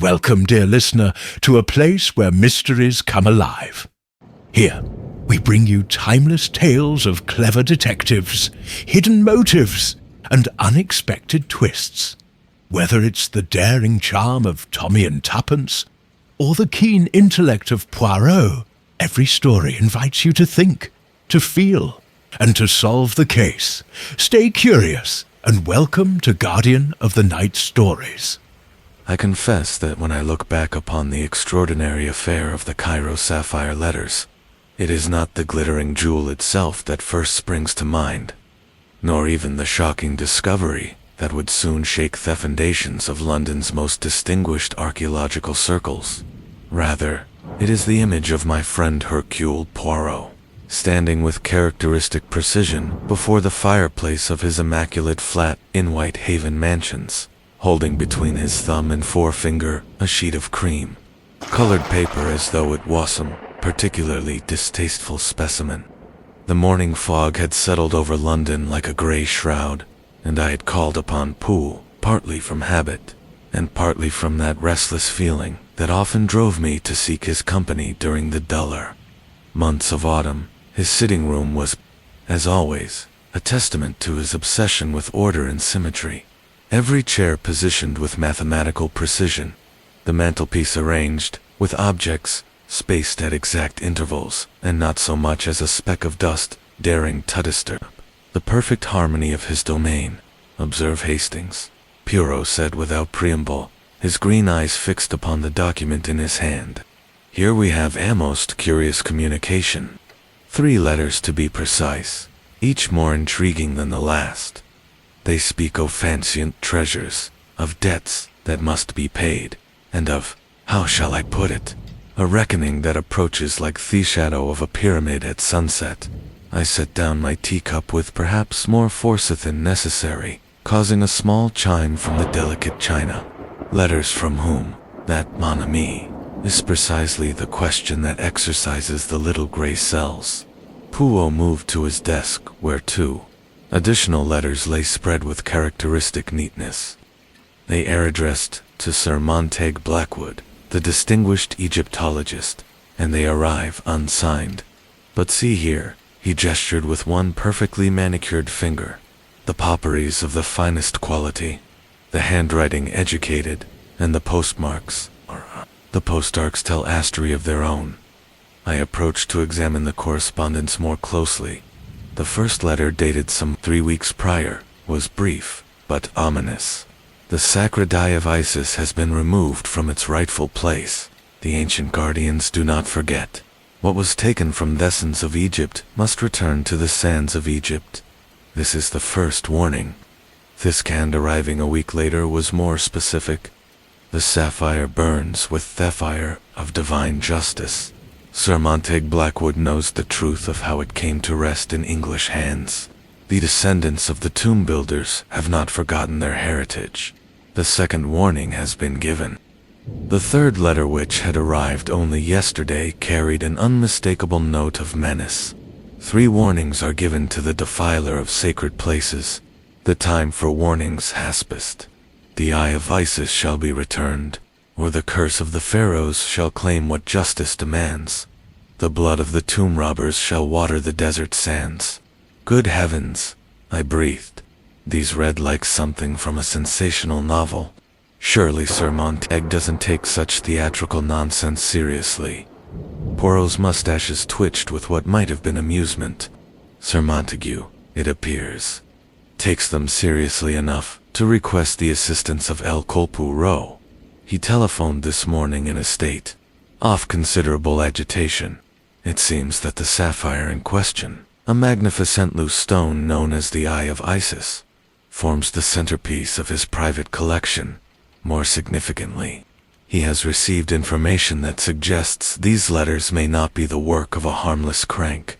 welcome, dear listener, to a place where mysteries come alive. Here, we bring you timeless tales of clever detectives, hidden motives, and unexpected twists. Whether it's the daring charm of Tommy and Tuppence, or the keen intellect of Poirot, every story invites you to think, to feel, and to solve the case. Stay curious, and welcome to Guardian of the Night Stories. I confess that when I look back upon the extraordinary affair of the Cairo Sapphire letters, it is not the glittering jewel itself that first springs to mind, nor even the shocking discovery that would soon shake the foundations of London's most distinguished archaeological circles. Rather, it is the image of my friend Hercule Poirot, standing with characteristic precision before the fireplace of his immaculate flat in Whitehaven Mansions, holding between his thumb and forefinger a sheet of cream, colored paper as though it was some particularly distasteful specimen. The morning fog had settled over London like a gray shroud, and I had called upon Poole, partly from habit, and partly from that restless feeling that often drove me to seek his company during the duller months of autumn. His sitting room was, as always, a testament to his obsession with order and symmetry. Every chair positioned with mathematical precision, the mantelpiece arranged with objects spaced at exact intervals, and not so much as a speck of dust daring to disturb the perfect harmony of his domain. "Observe Hastings," Poirot said without preamble, his green eyes fixed upon the document in his hand. "Here we have a most curious communication. 3 letters to be precise, each more intriguing than the last. They speak of fancient treasures, of debts that must be paid, and of, how shall I put it, a reckoning that approaches like the shadow of a pyramid at sunset." I set down my teacup with perhaps more force than necessary, causing a small chime from the delicate china. "Letters from whom? That, mon ami, is precisely the question that exercises the little gray cells." Poirot moved to his desk, where 2 additional letters lay spread with characteristic neatness. They are addressed to Sir Montague Blackwood, the distinguished Egyptologist, and they arrive unsigned. "But see here," he gestured with one perfectly manicured finger, "the pauperies of the finest quality, the handwriting educated, and the postmarks tell a story of their own." I approached to examine the correspondence more closely. The first letter, dated some 3 weeks prior, was brief, but ominous. "The sacred eye of Isis has been removed from its rightful place. The ancient guardians do not forget. What was taken from the sands of Egypt must return to the sands of Egypt. This is the first warning." This cand, arriving a week later, was more specific. "The sapphire burns with the fire of divine justice. Sir Montague Blackwood knows the truth of how it came to rest in English hands. The descendants of the tomb builders have not forgotten their heritage. The second warning has been given." The third letter, which had arrived only yesterday, carried an unmistakable note of menace. 3 warnings are given to the defiler of sacred places. The time for warnings has passed. The eye of Isis shall be returned, or the curse of the pharaohs shall claim what justice demands. The blood of the tomb robbers shall water the desert sands. Good heavens, I breathed. These read like something from a sensational novel. Surely Sir Montague doesn't take such theatrical nonsense seriously. Poirot's mustaches twitched with what might have been amusement. Sir Montague, it appears, takes them seriously enough to request the assistance of Hercule Poirot. He telephoned this morning in a state of considerable agitation. It seems that the sapphire in question, a magnificent loose stone known as the Eye of Isis, forms the centerpiece of his private collection. More significantly, he has received information that suggests these letters may not be the work of a harmless crank.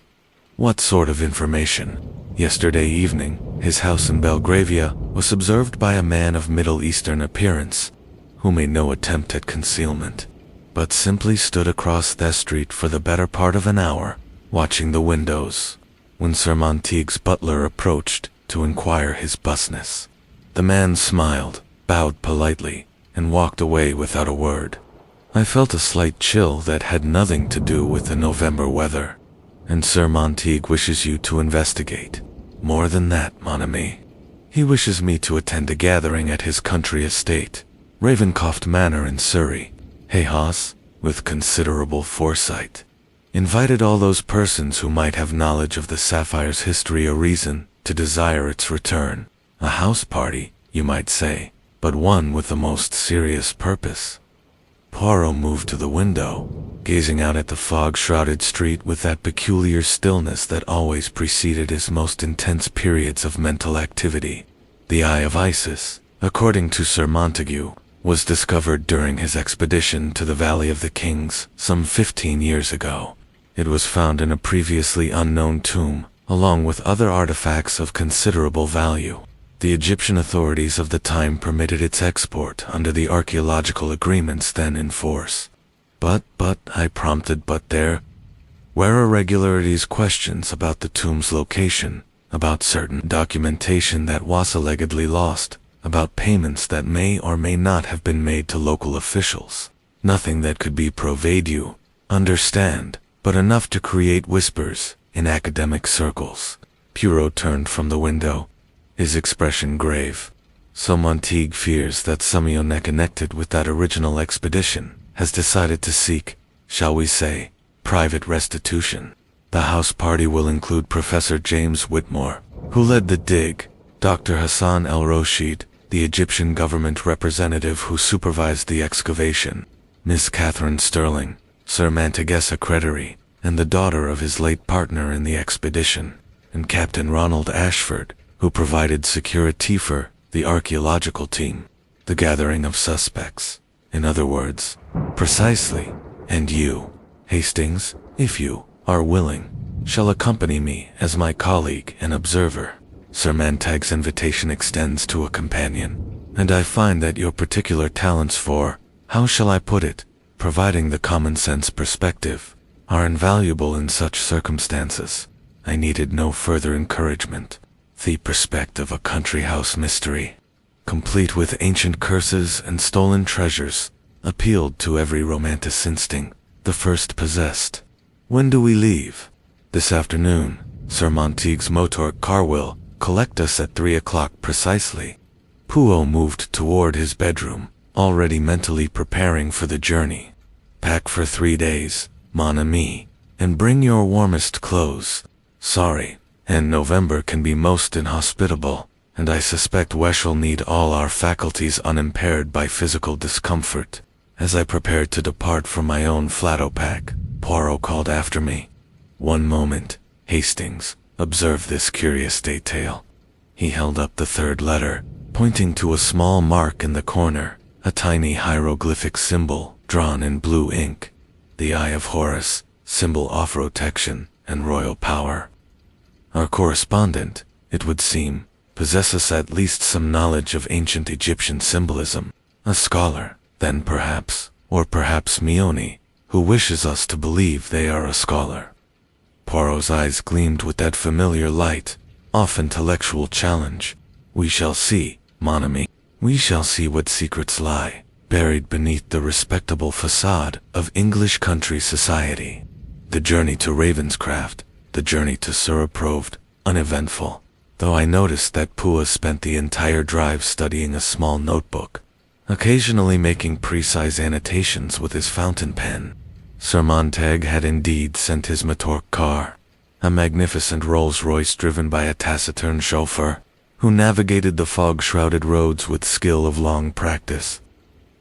What sort of information? Yesterday evening, his house in Belgravia was observed by a man of Middle Eastern appearance, who made no attempt at concealment, but simply stood across the street for the better part of an hour, watching the windows, when Sir Montague's butler approached to inquire his business. The man smiled, bowed politely, and walked away without a word. I felt a slight chill that had nothing to do with the November weather. And Sir Montague wishes you to investigate. More than that, mon ami. He wishes me to attend a gathering at his country estate, Ravencroft Manor in Surrey. Hey Haas, with considerable foresight, invited all those persons who might have knowledge of the Sapphire's history or reason to desire its return. A house party, you might say, but one with the most serious purpose. Poirot moved to the window, gazing out at the fog-shrouded street with that peculiar stillness that always preceded his most intense periods of mental activity. The Eye of Isis, according to Sir Montague, was discovered during his expedition to the Valley of the Kings some 15 years ago. It was found in a previously unknown tomb, along with other artifacts of considerable value. The Egyptian authorities of the time permitted its export under the archaeological agreements then in force. But, I prompted, but there were irregularities, questions about the tomb's location, about certain documentation that was allegedly lost, about payments that may or may not have been made to local officials. Nothing that could be proved you understand, but enough to create whispers in academic circles. Poirot turned from the window, his expression grave. So Montague fears that someone connected with that original expedition has decided to seek, shall we say, private restitution. The house party will include Professor James Whitmore, who led the dig, Dr. Hassan El-Roshid, the Egyptian government representative who supervised the excavation, Miss Catherine Sterling, Sir Mantagessa Credery, and the daughter of his late partner in the expedition, and Captain Ronald Ashford, who provided security for the archaeological team. The gathering of suspects, in other words. Precisely. And you, Hastings, if you are willing, shall accompany me as my colleague and observer. Sir Mantag's invitation extends to a companion, and I find that your particular talents for, how shall I put it, providing the common-sense perspective, are invaluable in such circumstances. I needed no further encouragement. The perspective of a country house mystery, complete with ancient curses and stolen treasures, appealed to every romantic instinct the first possessed. When do we leave? This afternoon. Sir Montague's motor car will collect us at 3 o'clock precisely. Poirot moved toward his bedroom, already mentally preparing for the journey. Pack for 3 days, mon ami, and bring your warmest clothes. Sorry. And November can be most inhospitable, and I suspect we shall need all our faculties unimpaired by physical discomfort. As I prepared to depart from my own flattopack, Poirot called after me. One moment, Hastings, observe this curious detail. He held up the third letter, pointing to a small mark in the corner, a tiny hieroglyphic symbol drawn in blue ink. The Eye of Horus, symbol of protection and royal power. Our correspondent, it would seem, possesses at least some knowledge of ancient Egyptian symbolism. A scholar, then perhaps, or perhaps Mioni, who wishes us to believe they are a scholar. Poirot's eyes gleamed with that familiar light, of intellectual challenge. We shall see, mon ami. We shall see what secrets lie buried beneath the respectable facade of English country society. The journey to Ravenscraft, the journey to Surrey proved uneventful, though I noticed that Poirot spent the entire drive studying a small notebook, occasionally making precise annotations with his fountain pen. Sir Montague had indeed sent his motor car, a magnificent Rolls-Royce driven by a taciturn chauffeur, who navigated the fog-shrouded roads with skill of long practice.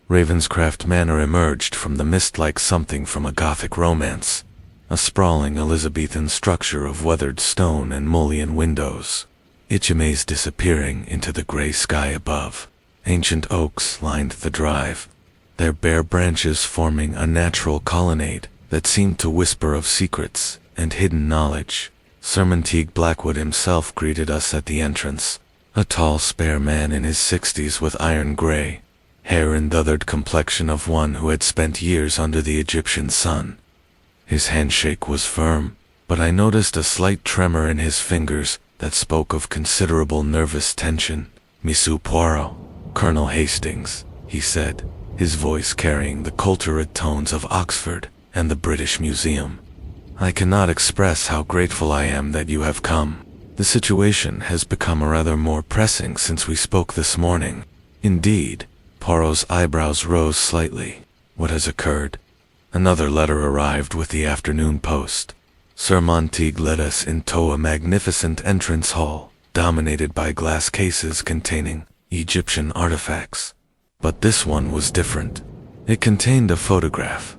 Ravenscraft Manor emerged from the mist like something from a Gothic romance, a sprawling Elizabethan structure of weathered stone and mullion windows, its maze disappearing into the gray sky above. Ancient oaks lined the drive, their bare branches forming a natural colonnade that seemed to whisper of secrets and hidden knowledge. Sir Montague Blackwood himself greeted us at the entrance, a tall, spare man in his 60s with iron gray hair and the othered complexion of one who had spent years under the Egyptian sun. His handshake was firm, but I noticed a slight tremor in his fingers that spoke of considerable nervous tension. Monsieur Poirot, Colonel Hastings, he said, his voice carrying the cultured tones of Oxford and the British Museum. "I cannot express how grateful I am that you have come. The situation has become rather more pressing since we spoke this morning." "Indeed." Poirot's eyebrows rose slightly. "What has occurred?" Another letter arrived with the afternoon post. Sir Montague led us into a magnificent entrance hall, dominated by glass cases containing Egyptian artifacts. But this one was different. It contained a photograph.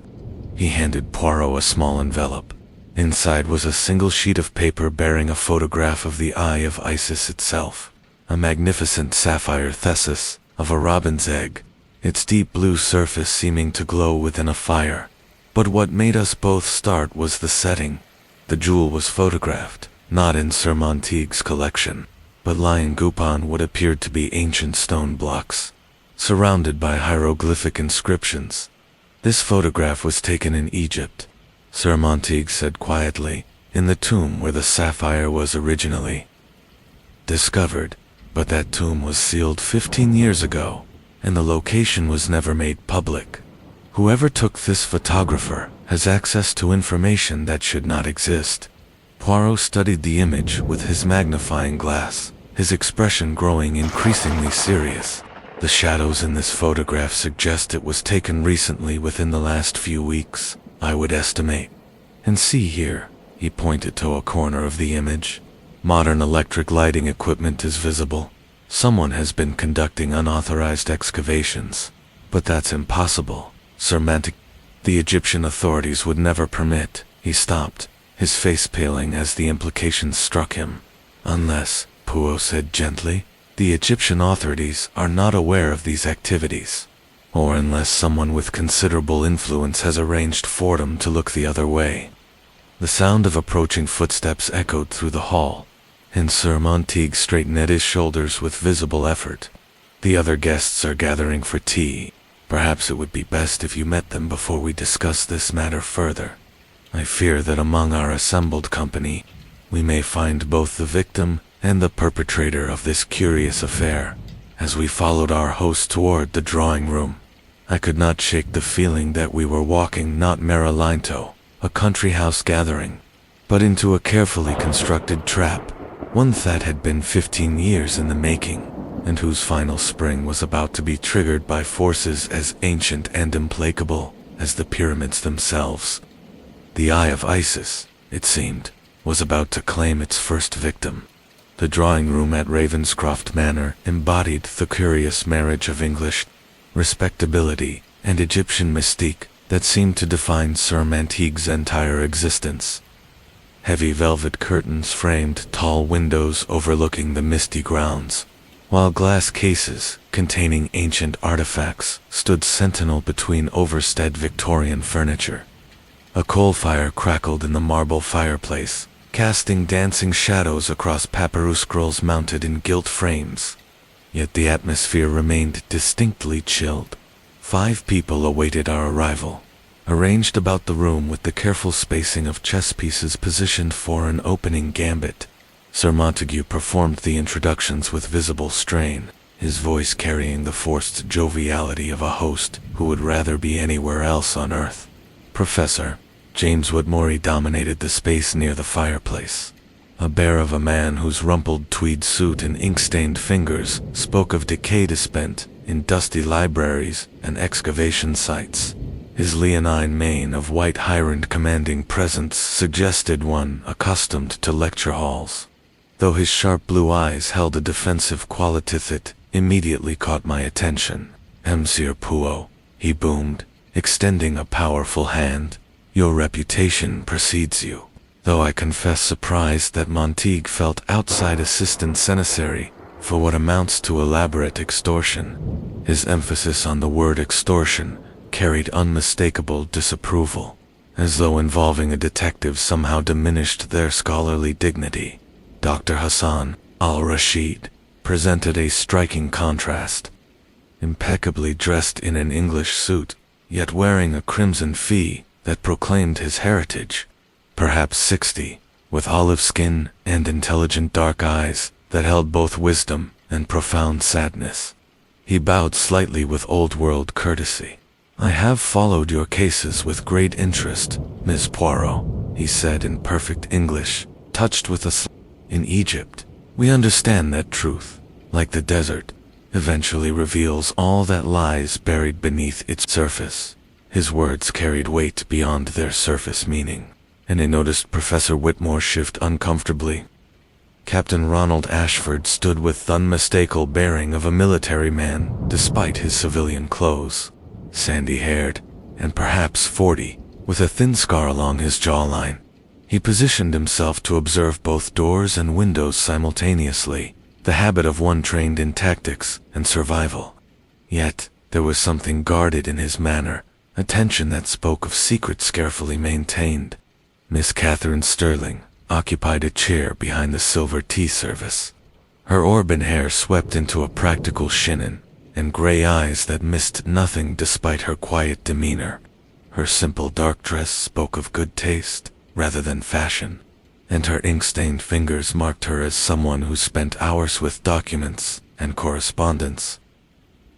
He handed Poirot a small envelope. Inside was a single sheet of paper bearing a photograph of the Eye of Isis itself, a magnificent sapphire thesis of a robin's egg, its deep blue surface seeming to glow within a fire. But what made us both start was the setting. The jewel was photographed, not in Sir Montague's collection, but lying upon what appeared to be ancient stone blocks, surrounded by hieroglyphic inscriptions. This photograph was taken in Egypt, Sir Montague said quietly, in the tomb where the sapphire was originally discovered. But that tomb was sealed 15 years ago, and the location was never made public. Whoever took this photographer has access to information that should not exist. Poirot studied the image with his magnifying glass, his expression growing increasingly serious. "The shadows in this photograph suggest it was taken recently within the last few weeks, I would estimate. And see here," he pointed to a corner of the image. "Modern electric lighting equipment is visible. Someone has been conducting unauthorized excavations. But that's impossible, Sir Montague. The Egyptian authorities would never permit." He stopped, his face paling as the implications struck him. "Unless," Poirot said gently, "the Egyptian authorities are not aware of these activities. Or unless someone with considerable influence has arranged for them to look the other way." The sound of approaching footsteps echoed through the hall, and Sir Montague straightened his shoulders with visible effort. "The other guests are gathering for tea. Perhaps it would be best if you met them before we discuss this matter further. I fear that among our assembled company, we may find both the victim and the perpetrator of this curious affair." As we followed our host toward the drawing room, I could not shake the feeling that we were walking not Marilinto, a country house gathering, but into a carefully constructed trap, one that had been 15 years in the making, and whose final spring was about to be triggered by forces as ancient and implacable as the pyramids themselves. The Eye of Isis, it seemed, was about to claim its first victim. The drawing room at Ravenscroft Manor embodied the curious marriage of English respectability and Egyptian mystique that seemed to define Sir Montague's entire existence. Heavy velvet curtains framed tall windows overlooking the misty grounds, while glass cases containing ancient artifacts stood sentinel between overstudied Victorian furniture. A coal fire crackled in the marble fireplace, casting dancing shadows across papyrus scrolls mounted in gilt frames. Yet the atmosphere remained distinctly chilled. 5 people awaited our arrival, arranged about the room with the careful spacing of chess pieces positioned for an opening gambit. Sir Montague performed the introductions with visible strain, his voice carrying the forced joviality of a host who would rather be anywhere else on earth. Professor James Whitmore dominated the space near the fireplace. A bear of a man whose rumpled tweed suit and ink-stained fingers spoke of decay spent in dusty libraries and excavation sites. His leonine mane of white Highland commanding presence suggested one accustomed to lecture halls, though his sharp blue eyes held a defensive quality that immediately caught my attention. "Monsieur Poirot," he boomed, extending a powerful hand, "your reputation precedes you." Though I confess surprised that Montague felt outside assistance necessary for what amounts to elaborate extortion. His emphasis on the word extortion carried unmistakable disapproval, as though involving a detective somehow diminished their scholarly dignity. Dr. Hassan al-Rashid presented a striking contrast. Impeccably dressed in an English suit, yet wearing a crimson fee that proclaimed his heritage. Perhaps 60, with olive skin and intelligent dark eyes that held both wisdom and profound sadness. He bowed slightly with old-world courtesy. "I have followed your cases with great interest, Miss Poirot," he said in perfect English, touched with a In Egypt, we understand that truth, like the desert, eventually reveals all that lies buried beneath its surface. His words carried weight beyond their surface meaning, and I noticed Professor Whitmore shift uncomfortably. Captain Ronald Ashford stood with the unmistakable bearing of a military man, despite his civilian clothes. Sandy-haired, and perhaps 40, with a thin scar along his jawline. He positioned himself to observe both doors and windows simultaneously, the habit of one trained in tactics and survival. Yet, there was something guarded in his manner, a tension that spoke of secrets carefully maintained. Miss Catherine Sterling occupied a chair behind the silver tea service. Her auburn hair swept into a practical chignon, and gray eyes that missed nothing despite her quiet demeanor. Her simple dark dress spoke of good taste rather than fashion, and her ink-stained fingers marked her as someone who spent hours with documents and correspondence.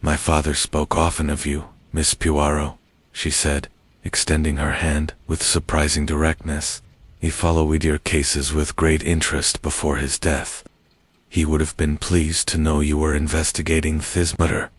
"My father spoke often of you, Miss Poirot," she said, extending her hand with surprising directness. "He followed your cases with great interest before his death. He would have been pleased to know you were investigating Thismutter."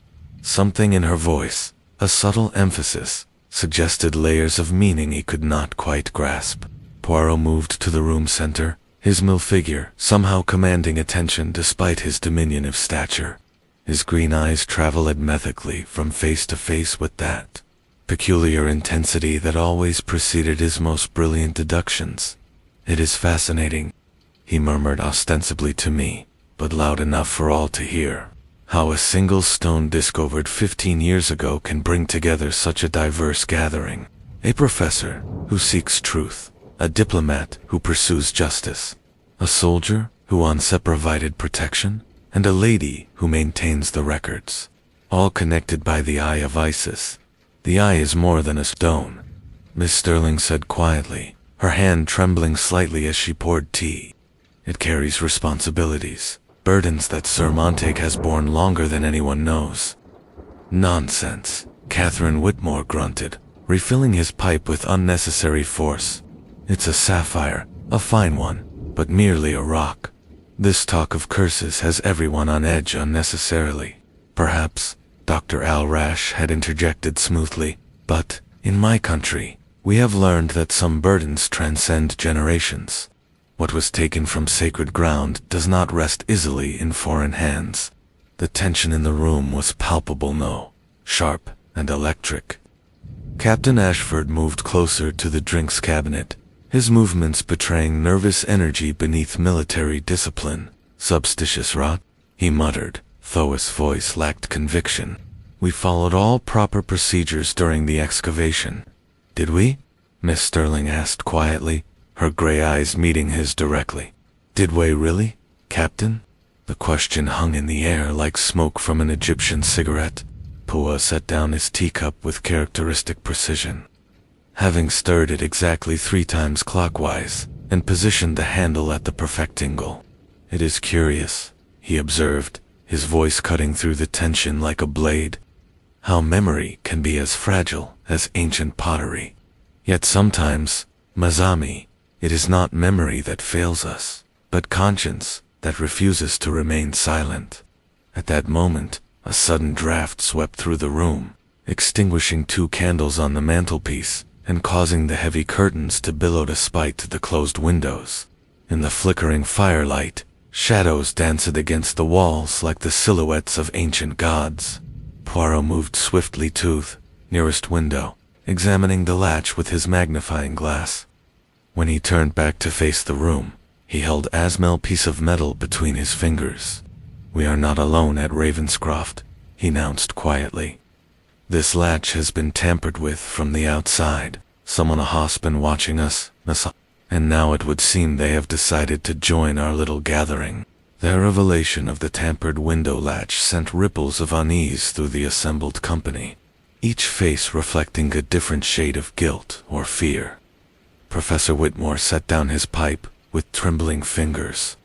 Something in her voice, a subtle emphasis, suggested layers of meaning he could not quite grasp. Poirot moved to the room center, his middle figure somehow commanding attention despite his diminutive stature. His green eyes traveled methodically from face to face with that peculiar intensity that always preceded his most brilliant deductions. "It is fascinating," he murmured ostensibly to me, but loud enough for all to hear, "how a single stone discovered 15 years ago can bring together such a diverse gathering. A professor who seeks truth, a diplomat who pursues justice, a soldier who wants provided protection, and a lady who maintains the records, all connected by the eye of Isis. The eye is more than a stone," Miss Sterling said quietly, her hand trembling slightly as she poured tea. "It carries responsibilities, burdens that Sir Montague has borne longer than anyone knows." "Nonsense," Catherine Whitmore grunted, refilling his pipe with unnecessary force. "It's a sapphire, a fine one, but merely a rock. This talk of curses has everyone on edge unnecessarily." Perhaps Dr. Al Rash had interjected smoothly, "But, in my country, we have learned that some burdens transcend generations. What was taken from sacred ground does not rest easily in foreign hands." The tension in the room was palpable, no, sharp and electric. Captain Ashford moved closer to the drinks cabinet, his movements betraying nervous energy beneath military discipline. "Substitious rot," he muttered, though his voice lacked conviction. "We followed all proper procedures during the excavation." "Did we?" Miss Sterling asked quietly, her gray eyes meeting his directly. "Did we really, Captain?" The question hung in the air like smoke from an Egyptian cigarette. Poirot set down his teacup with characteristic precision, having stirred it exactly 3 times clockwise, and positioned the handle at the perfect angle. "It is curious," he observed, his voice cutting through the tension like a blade, "how memory can be as fragile as ancient pottery. Yet sometimes, Mazami, it is not memory that fails us, but conscience that refuses to remain silent." At that moment, a sudden draft swept through the room, extinguishing 2 candles on the mantelpiece and causing the heavy curtains to billow despite the closed windows. In the flickering firelight, shadows danced against the walls like the silhouettes of ancient gods. Poirot moved swiftly to the nearest window, examining the latch with his magnifying glass. When he turned back to face the room, he held Asmel's piece of metal between his fingers. "We are not alone at Ravenscroft," he announced quietly. "This latch has been tampered with from the outside. Someone has been watching us, and now it would seem they have decided to join our little gathering." Their revelation of the tampered window latch sent ripples of unease through the assembled company, each face reflecting a different shade of guilt or fear. Professor Whitmore set down his pipe with trembling fingers,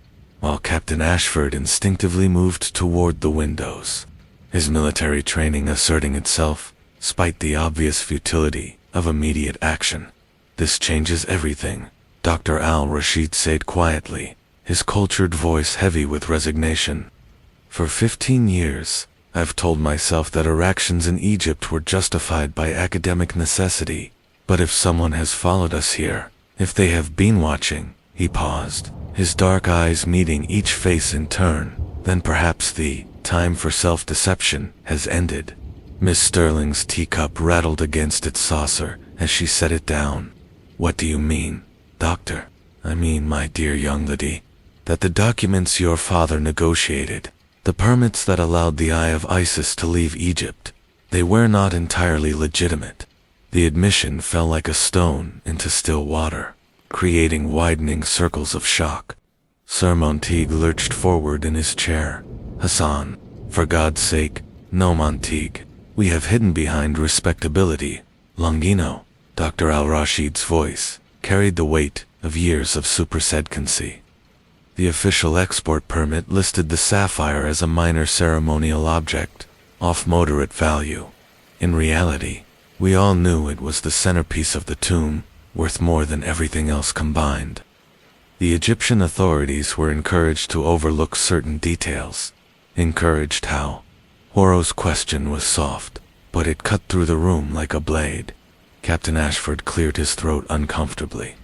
while Captain Ashford instinctively moved toward the windows. his military training asserting itself, despite the obvious futility of immediate action. "This changes everything," Dr. Al-Rashid said quietly, his cultured voice heavy with resignation. "For 15 years, I've told myself that our actions in Egypt were justified by academic necessity. But if someone has followed us here, if they have been watching," he paused, his dark eyes meeting each face in turn, "then perhaps the time for self-deception has ended." Miss Sterling's teacup rattled against its saucer as she set it down. "What do you mean, Doctor?" "I mean, my dear young lady, that the documents your father negotiated, the permits that allowed the Eye of Isis to leave Egypt, they were not entirely legitimate. The admission fell like a stone into still water, creating widening circles of shock." Sir Montague lurched forward in his chair. "Hassan, for God's sake, no, Montague. We have hidden behind respectability. Longino." Dr. Al-Rashid's voice carried the weight of years of supersedcancy. The official export permit listed the sapphire as a minor ceremonial object, of moderate value. In reality, we all knew it was the centerpiece of the tomb, worth more than everything else combined. The Egyptian authorities were encouraged to overlook certain details. Encouraged how? Poirot's question was soft, but it cut through the room like a blade. Captain Ashford cleared his throat uncomfortably.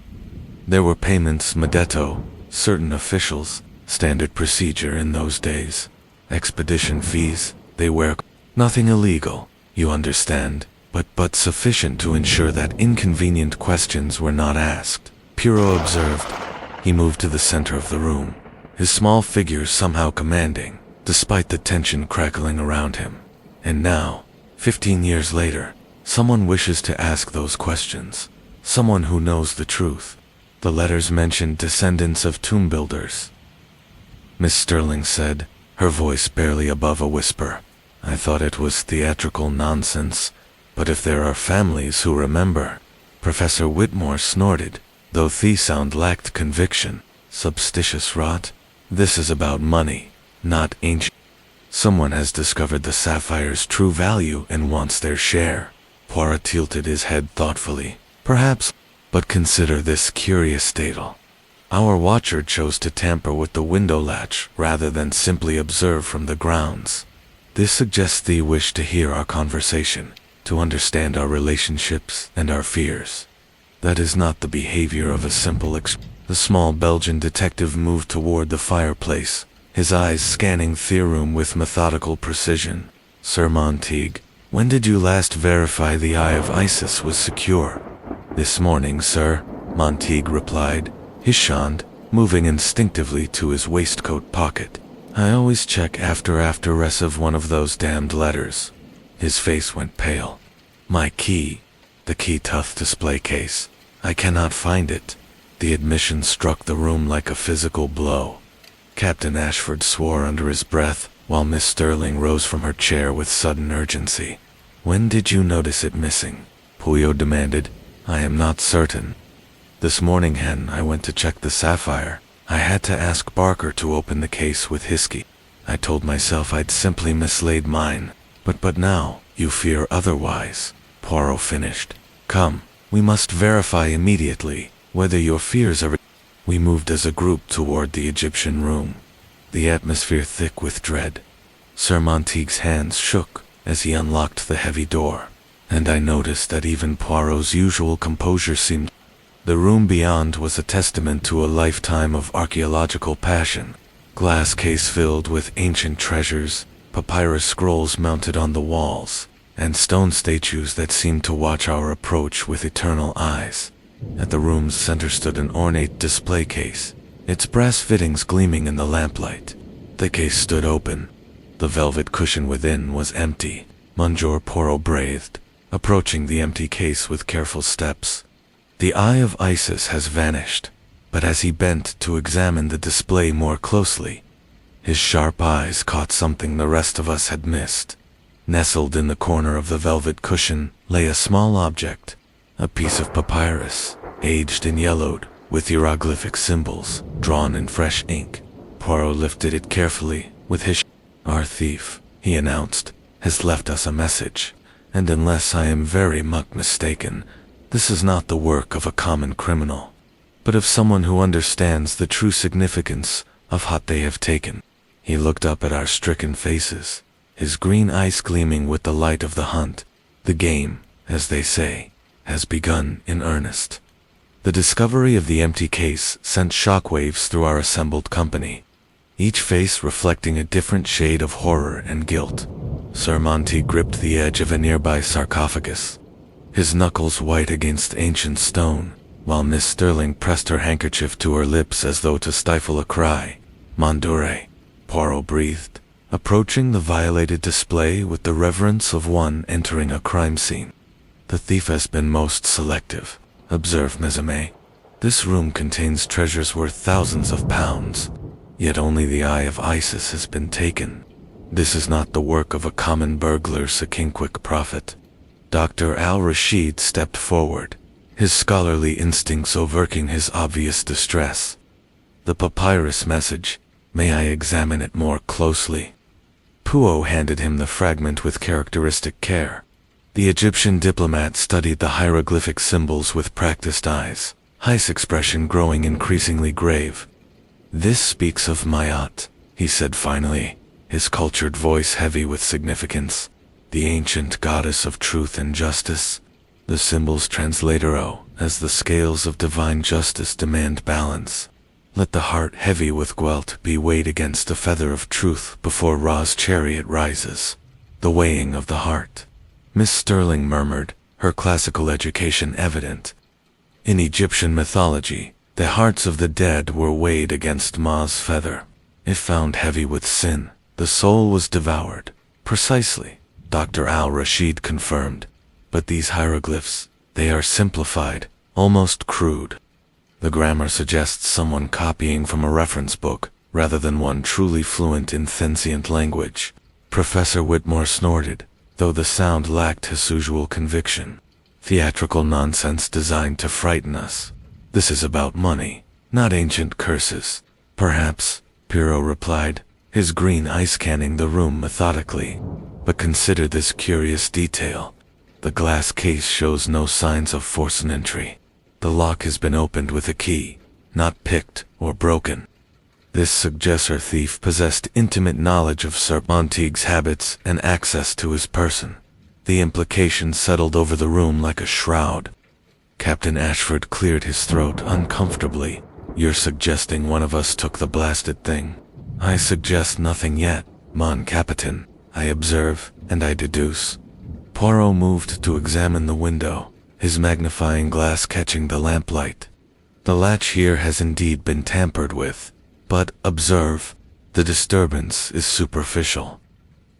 "There were payments Medetto, certain officials, standard procedure in those days. Expedition fees, they were nothing illegal, you understand, but sufficient to ensure that inconvenient questions were not asked," Poirot observed. He moved to the center of the room, his small figure somehow commanding, despite the tension crackling around him. "And now, 15 years later, someone wishes to ask those questions. Someone who knows the truth. The letters mentioned descendants of tomb builders." Miss Sterling said, her voice barely above a whisper. "I thought it was theatrical nonsense, but if there are families who remember..." Professor Whitmore snorted, though the sound lacked conviction. "Substitious rot? This is about money, not ancient. Someone has discovered the sapphire's true value and wants their share." Poirot tilted his head thoughtfully. "Perhaps, but consider this curious detail. Our watcher chose to tamper with the window latch rather than simply observe from the grounds. This suggests the wish to hear our conversation, to understand our relationships and our fears. That is not the behavior of a simple The small Belgian detective moved toward the fireplace, his eyes scanning the room with methodical precision. "Sir Montague, when did you last verify the Eye of Isis was secure?" "This morning, sir," Montague replied, his hand moving instinctively to his waistcoat pocket. "I always check after rest of one of those damned letters." His face went pale. "My key, the key tooth display case. I cannot find it." The admission struck the room like a physical blow. Captain Ashford swore under his breath, while Miss Sterling rose from her chair with sudden urgency. "When did you notice it missing?" Poirot demanded. "I am not certain. This morning when I went to check the sapphire, I had to ask Barker to open the case with Hiskey. I told myself I'd simply mislaid mine. But now, you fear otherwise," Poirot finished. "Come, we must verify immediately whether your fears are..." We moved as a group toward the Egyptian room, the atmosphere thick with dread. Sir Montague's hands shook as he unlocked the heavy door, and I noticed that even Poirot's usual composure seemed... The room beyond was a testament to a lifetime of archaeological passion. Glass case filled with ancient treasures, papyrus scrolls mounted on the walls, and stone statues that seemed to watch our approach with eternal eyes. At the room's center stood an ornate display case, its brass fittings gleaming in the lamplight. The case stood open. The velvet cushion within was empty. Monsieur Poirot breathed, approaching the empty case with careful steps. "The Eye of Isis has vanished," but as he bent to examine the display more closely, his sharp eyes caught something the rest of us had missed. Nestled in the corner of the velvet cushion lay a small object, a piece of papyrus, aged and yellowed, with hieroglyphic symbols drawn in fresh ink. Poirot lifted it carefully with his... "Our thief," he announced, has left us a message, and unless I am very much mistaken, this is not the work of a common criminal, but of someone who understands the true significance of what they have taken. He looked up at our stricken faces, his green eyes gleaming with the light of the hunt. The game, as they say, has begun in earnest. The discovery of the empty case sent shockwaves through our assembled company, each face reflecting a different shade of horror and guilt. Sir Monty gripped the edge of a nearby sarcophagus, his knuckles white against ancient stone, while Miss Sterling pressed her handkerchief to her lips as though to stifle a cry. "Mondure," Poirot breathed, approaching the violated display with the reverence of one entering a crime scene. "The thief has been most selective," observed Mesame. "This room contains treasures worth thousands of pounds, yet only the Eye of Isis has been taken. This is not the work of a common burglar, Sakinquik prophet." Dr. Al-Rashid stepped forward, his scholarly instincts overking his obvious distress. "The papyrus message, may I examine it more closely?" Poirot handed him the fragment with characteristic care. The Egyptian diplomat studied the hieroglyphic symbols with practiced eyes, his expression growing increasingly grave. "This speaks of Maat," he said finally, his cultured voice heavy with significance. "The ancient goddess of truth and justice. The symbols translate Ero as the scales of divine justice demand balance. Let the heart heavy with guilt be weighed against a feather of truth before Ra's chariot rises." "The weighing of the heart," Miss Sterling murmured, her classical education evident. "In Egyptian mythology, the hearts of the dead were weighed against Ma's feather. If found heavy with sin, the soul was devoured." "Precisely," Dr. Al-Rashid confirmed. "But these hieroglyphs, they are simplified, almost crude. The grammar suggests someone copying from a reference book, rather than one truly fluent in sentient language." Professor Whitmore snorted, though the sound lacked his usual conviction. "Theatrical nonsense designed to frighten us. This is about money, not ancient curses." "Perhaps," Poirot replied, his green eye scanning the room methodically. "But consider this curious detail. The glass case shows no signs of forced entry. The lock has been opened with a key, not picked or broken. This suggests our thief possessed intimate knowledge of Sir Montague's habits and access to his person." The implication settled over the room like a shroud. Captain Ashford cleared his throat uncomfortably. "You're suggesting one of us took the blasted thing?" "I suggest nothing yet, mon capitaine. I observe, and I deduce." Poirot moved to examine the window, his magnifying glass catching the lamplight. "The latch here has indeed been tampered with, but, observe, the disturbance is superficial.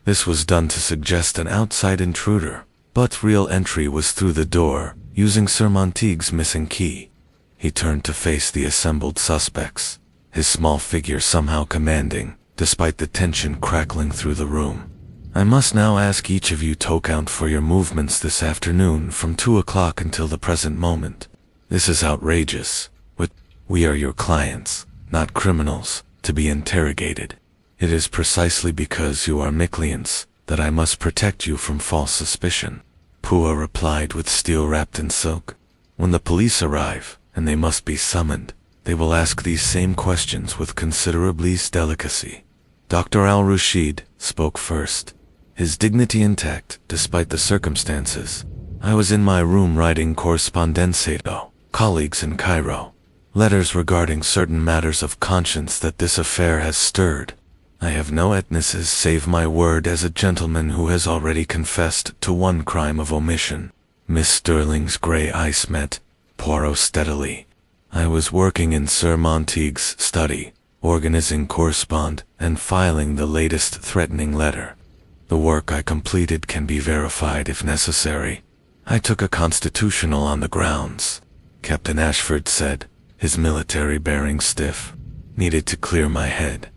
This was done to suggest an outside intruder, but real entry was through the door, using Sir Montague's missing key." He turned to face the assembled suspects, his small figure somehow commanding, despite the tension crackling through the room. "I must now ask each of you to account for your movements this afternoon from 2 o'clock until the present moment. This is outrageous. We are your clients, not criminals, to be interrogated. It is precisely because you are miscreants that I must protect you from false suspicion." Poirot replied with steel wrapped in silk. "When the police arrive, and they must be summoned, they will ask these same questions with considerable delicacy." Dr. Al-Rashid spoke first, his dignity intact despite the circumstances. "I was in my room writing correspondence to colleagues in Cairo, letters regarding certain matters of conscience that this affair has stirred. I have no witnesses save my word as a gentleman who has already confessed to one crime of omission." Miss Sterling's grey eyes met Poirot steadily. "I was working in Sir Montague's study, organizing correspondence and filing the latest threatening letter. The work I completed can be verified if necessary. I took a constitutional on the grounds," Captain Ashford said, his military bearing stiff. "Needed to clear my head.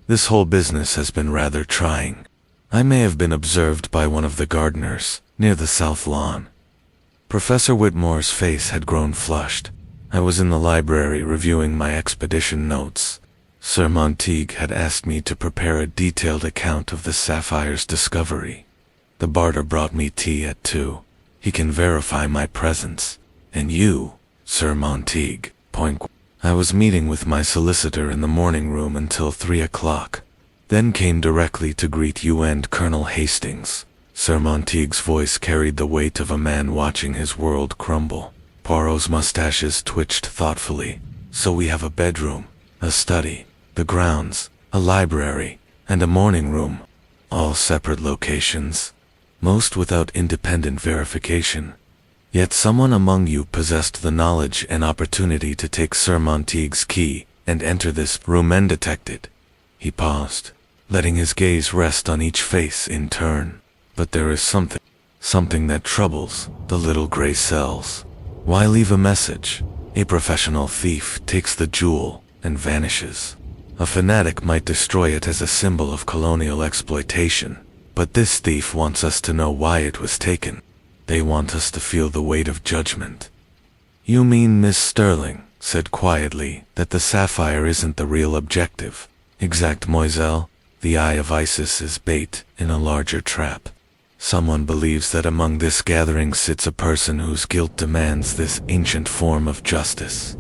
This whole business has been rather trying. I may have been observed by one of the gardeners, near the south lawn." Professor Whitmore's face had grown flushed. "I was in the library reviewing my expedition notes. Sir Montague had asked me to prepare a detailed account of the Sapphire's discovery. The barter brought me tea at 2. He can verify my presence. And you, Sir Montague, I was meeting with my solicitor in the morning room until 3 o'clock. Then came directly to greet you and Colonel Hastings. Sir Montague's voice carried the weight of a man watching his world crumble. Poirot's mustaches twitched thoughtfully. So we have a bedroom, a study, the grounds, a library, and a morning room. All separate locations, most without independent verification. Yet someone among you possessed the knowledge and opportunity to take Sir Montague's key and enter this room undetected. He paused, letting his gaze rest on each face in turn. But there is something that troubles the little gray cells. Why leave a message? A professional thief takes the jewel and vanishes. A fanatic might destroy it as a symbol of colonial exploitation. But this thief wants us to know why it was taken. They want us to feel the weight of judgment. You mean Miss Sterling said quietly that the sapphire isn't the real objective. Exact, Moiselle. The eye of Isis is bait in a larger trap. Someone believes that among this gathering sits a person whose guilt demands this ancient form of justice.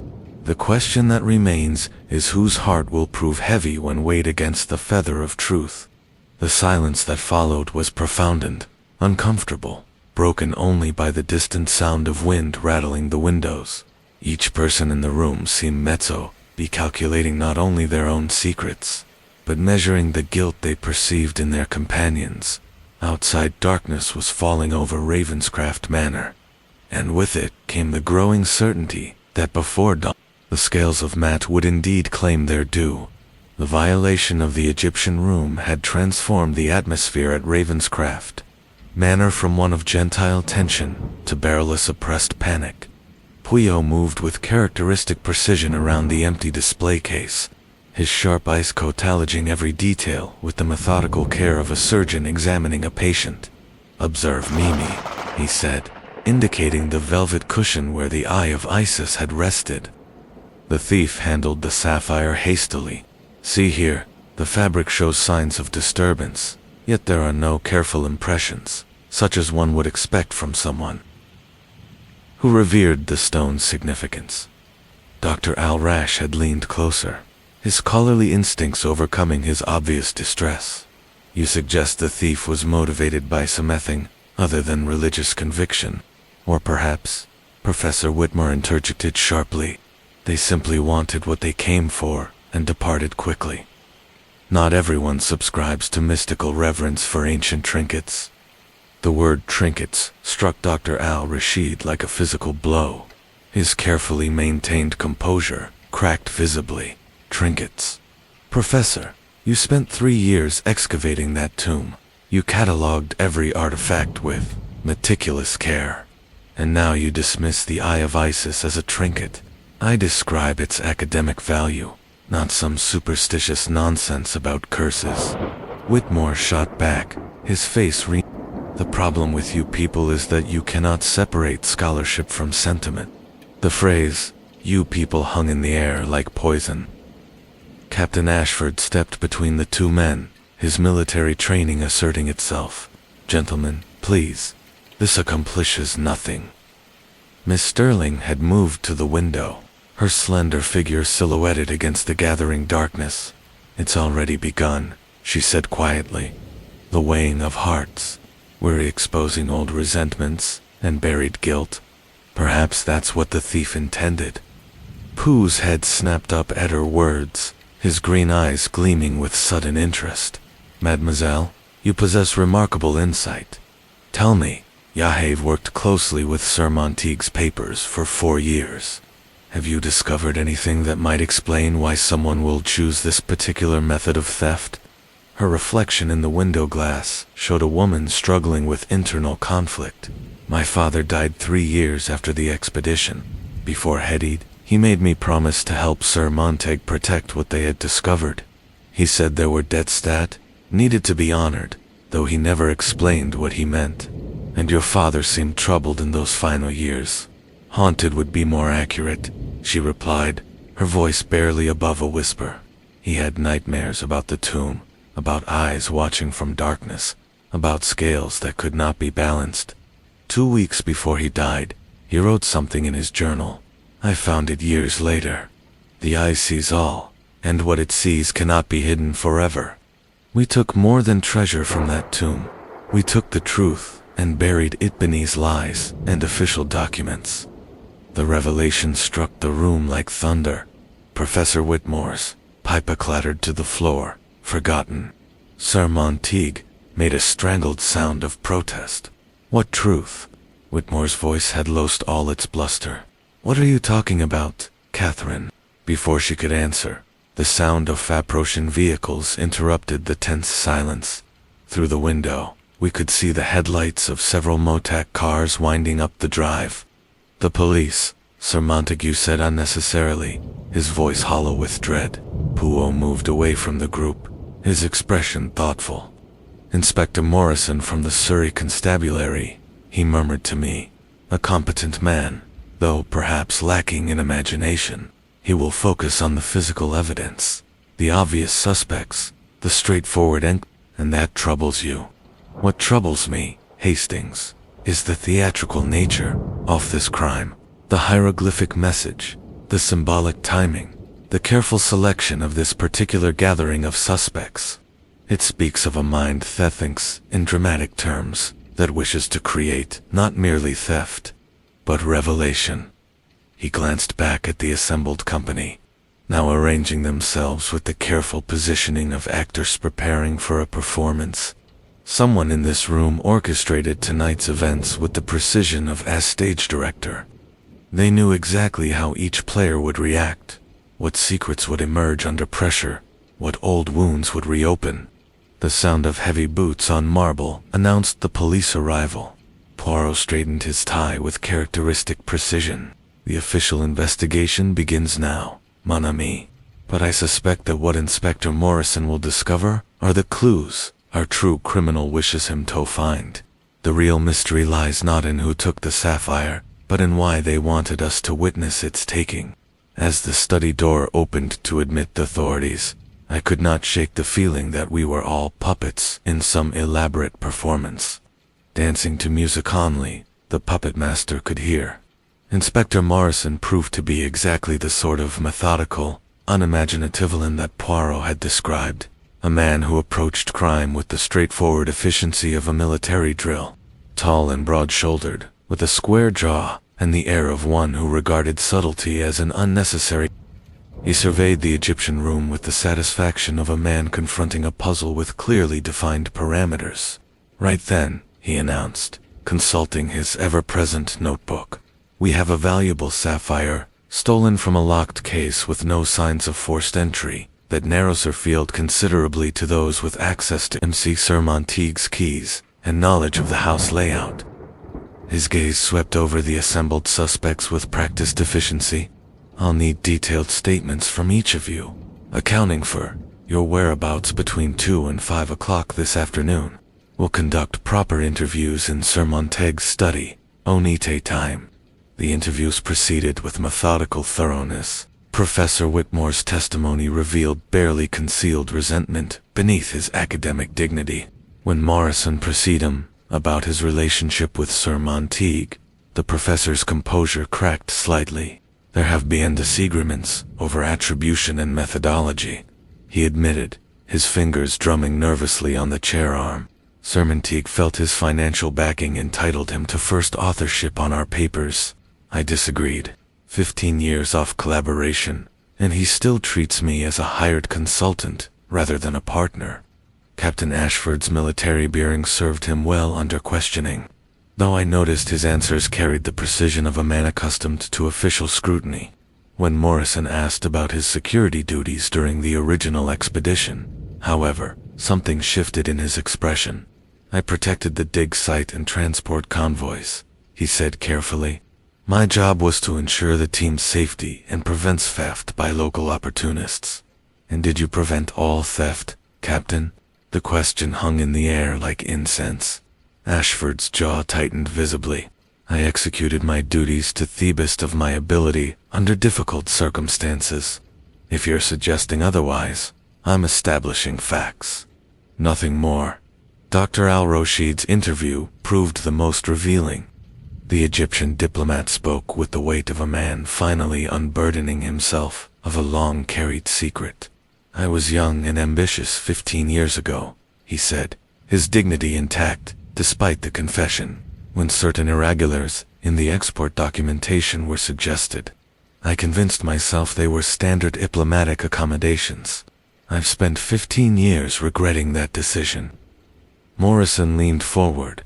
The question that remains is whose heart will prove heavy when weighed against the feather of truth. The silence that followed was profound and uncomfortable, broken only by the distant sound of wind rattling the windows. Each person in the room seemed be calculating not only their own secrets, but measuring the guilt they perceived in their companions. Outside, darkness was falling over Ravenscraft Manor, and with it came the growing certainty that before dawn, the scales of Matt would indeed claim their due. The violation of the Egyptian room had transformed the atmosphere at Ravenscraft Manor from one of gentile tension to barreless oppressed panic. Poirot moved with characteristic precision around the empty display case, his sharp eyes cataloging every detail with the methodical care of a surgeon examining a patient. "Observe Mimi," he said, indicating the velvet cushion where the eye of Isis had rested. The thief handled the sapphire hastily. "See here, the fabric shows signs of disturbance, yet there are no careful impressions, such as one would expect from someone who revered the stone's significance." Dr. Al-Rash had leaned closer, his scholarly instincts overcoming his obvious distress. "You suggest the thief was motivated by something other than religious conviction, or perhaps," Professor Whitmore interjected sharply, "they simply wanted what they came for and departed quickly." Not everyone subscribes to mystical reverence for ancient trinkets. The word trinkets struck Dr. Al-Rashid like a physical blow. His carefully maintained composure cracked visibly. "Trinkets? Professor, you spent 3 years excavating that tomb. You catalogued every artifact with meticulous care. And now you dismiss the Eye of Isis as a trinket. I describe its academic value, not some superstitious nonsense about curses." Whitmore shot back, his face "The problem with you people is that you cannot separate scholarship from sentiment." The phrase, "you people," hung in the air like poison. Captain Ashford stepped between the two men, his military training asserting itself. "Gentlemen, please. This accomplishes nothing." Miss Sterling had moved to the window, her slender figure silhouetted against the gathering darkness. "It's already begun," she said quietly. "The weighing of hearts. We're exposing old resentments and buried guilt. Perhaps that's what the thief intended." Pooh's head snapped up at her words, his green eyes gleaming with sudden interest. "Mademoiselle, you possess remarkable insight. Tell me, Yahave worked closely with Sir Montague's papers for 4 years. Have you discovered anything that might explain why someone will choose this particular method of theft?" Her reflection in the window glass showed a woman struggling with internal conflict. "My father died 3 years after the expedition. Before headed, he made me promise to help Sir Montague protect what they had discovered. He said there were debts that needed to be honored, though he never explained what he meant. And your father seemed troubled in those final years. Haunted would be more accurate," she replied, her voice barely above a whisper. "He had nightmares about the tomb, about eyes watching from darkness, about scales that could not be balanced. 2 weeks before he died, he wrote something in his journal. I found it years later. The eye sees all, and what it sees cannot be hidden forever. We took more than treasure from that tomb. We took the truth and buried it beneath lies and official documents. The revelation struck the room like thunder. Professor Whitmore's pipe clattered to the floor, forgotten. Sir Montague made a strangled sound of protest. What truth? Whitmore's voice had lost all its bluster. What are you talking about, Catherine? Before she could answer, the sound of approaching vehicles interrupted the tense silence. Through the window, we could see the headlights of several motak cars winding up the drive. The police, Sir Montague said unnecessarily, his voice hollow with dread. Poirot moved away from the group, his expression thoughtful. Inspector Morrison from the Surrey Constabulary, he murmured to me. A competent man, though perhaps lacking in imagination. He will focus on the physical evidence, the obvious suspects, the straightforward and that troubles you. What troubles me, Hastings, is the theatrical nature of this crime, the hieroglyphic message, the symbolic timing, the careful selection of this particular gathering of suspects. It speaks of a mind that thinks in dramatic terms, that wishes to create not merely theft, but revelation. He glanced back at the assembled company, now arranging themselves with the careful positioning of actors preparing for a performance. Someone in this room orchestrated tonight's events with the precision of a stage director. They knew exactly how each player would react, what secrets would emerge under pressure, what old wounds would reopen. The sound of heavy boots on marble announced the police arrival. Poirot straightened his tie with characteristic precision. The official investigation begins now, mon ami. But I suspect that what Inspector Morrison will discover are the clues our true criminal wishes him to find. The real mystery lies not in who took the sapphire, but in why they wanted us to witness its taking. As the study door opened to admit the authorities, I could not shake the feeling that we were all puppets in some elaborate performance. Dancing to music only, the puppet master could hear. Inspector Morrison proved to be exactly the sort of methodical, unimaginative villain that Poirot had described, a man who approached crime with the straightforward efficiency of a military drill, tall and broad-shouldered, with a square jaw and the air of one who regarded subtlety as an unnecessary. He surveyed the Egyptian room with the satisfaction of a man confronting a puzzle with clearly defined parameters. Right then, he announced, consulting his ever-present notebook. We have a valuable sapphire, stolen from a locked case with no signs of forced entry, that narrows her field considerably to those with access to MC Sir Montague's keys and knowledge of the house layout. His gaze swept over the assembled suspects with practiced efficiency. I'll need detailed statements from each of you, accounting for your whereabouts between 2 and 5 o'clock this afternoon. We'll conduct proper interviews in Sir Montague's study, Onite time. The interviews proceeded with methodical thoroughness. Professor Whitmore's testimony revealed barely concealed resentment beneath his academic dignity. When Morrison pressed him about his relationship with Sir Montague, the professor's composure cracked slightly. There have been disagreements over attribution and methodology, he admitted, his fingers drumming nervously on the chair arm. Sir Montague felt his financial backing entitled him to first authorship on our papers. I disagreed. 15 years off collaboration, and he still treats me as a hired consultant rather than a partner. Captain Ashford's military bearing served him well under questioning, though I noticed his answers carried the precision of a man accustomed to official scrutiny. When Morrison asked about his security duties during the original expedition, however, something shifted in his expression. I protected the dig site and transport convoys, he said carefully. My job was to ensure the team's safety and prevent theft by local opportunists. And did you prevent all theft, Captain? The question hung in the air like incense. Ashford's jaw tightened visibly. I executed my duties to the best of my ability under difficult circumstances. If you're suggesting otherwise, I'm establishing facts. Nothing more. Dr. Al-Rashid's interview proved the most revealing. The Egyptian diplomat spoke with the weight of a man finally unburdening himself of a long-carried secret. "I was young and ambitious 15 years ago," he said, his dignity intact despite the confession, when certain irregulars in the export documentation were suggested. "I convinced myself they were standard diplomatic accommodations. I've spent 15 years regretting that decision." Morrison leaned forward.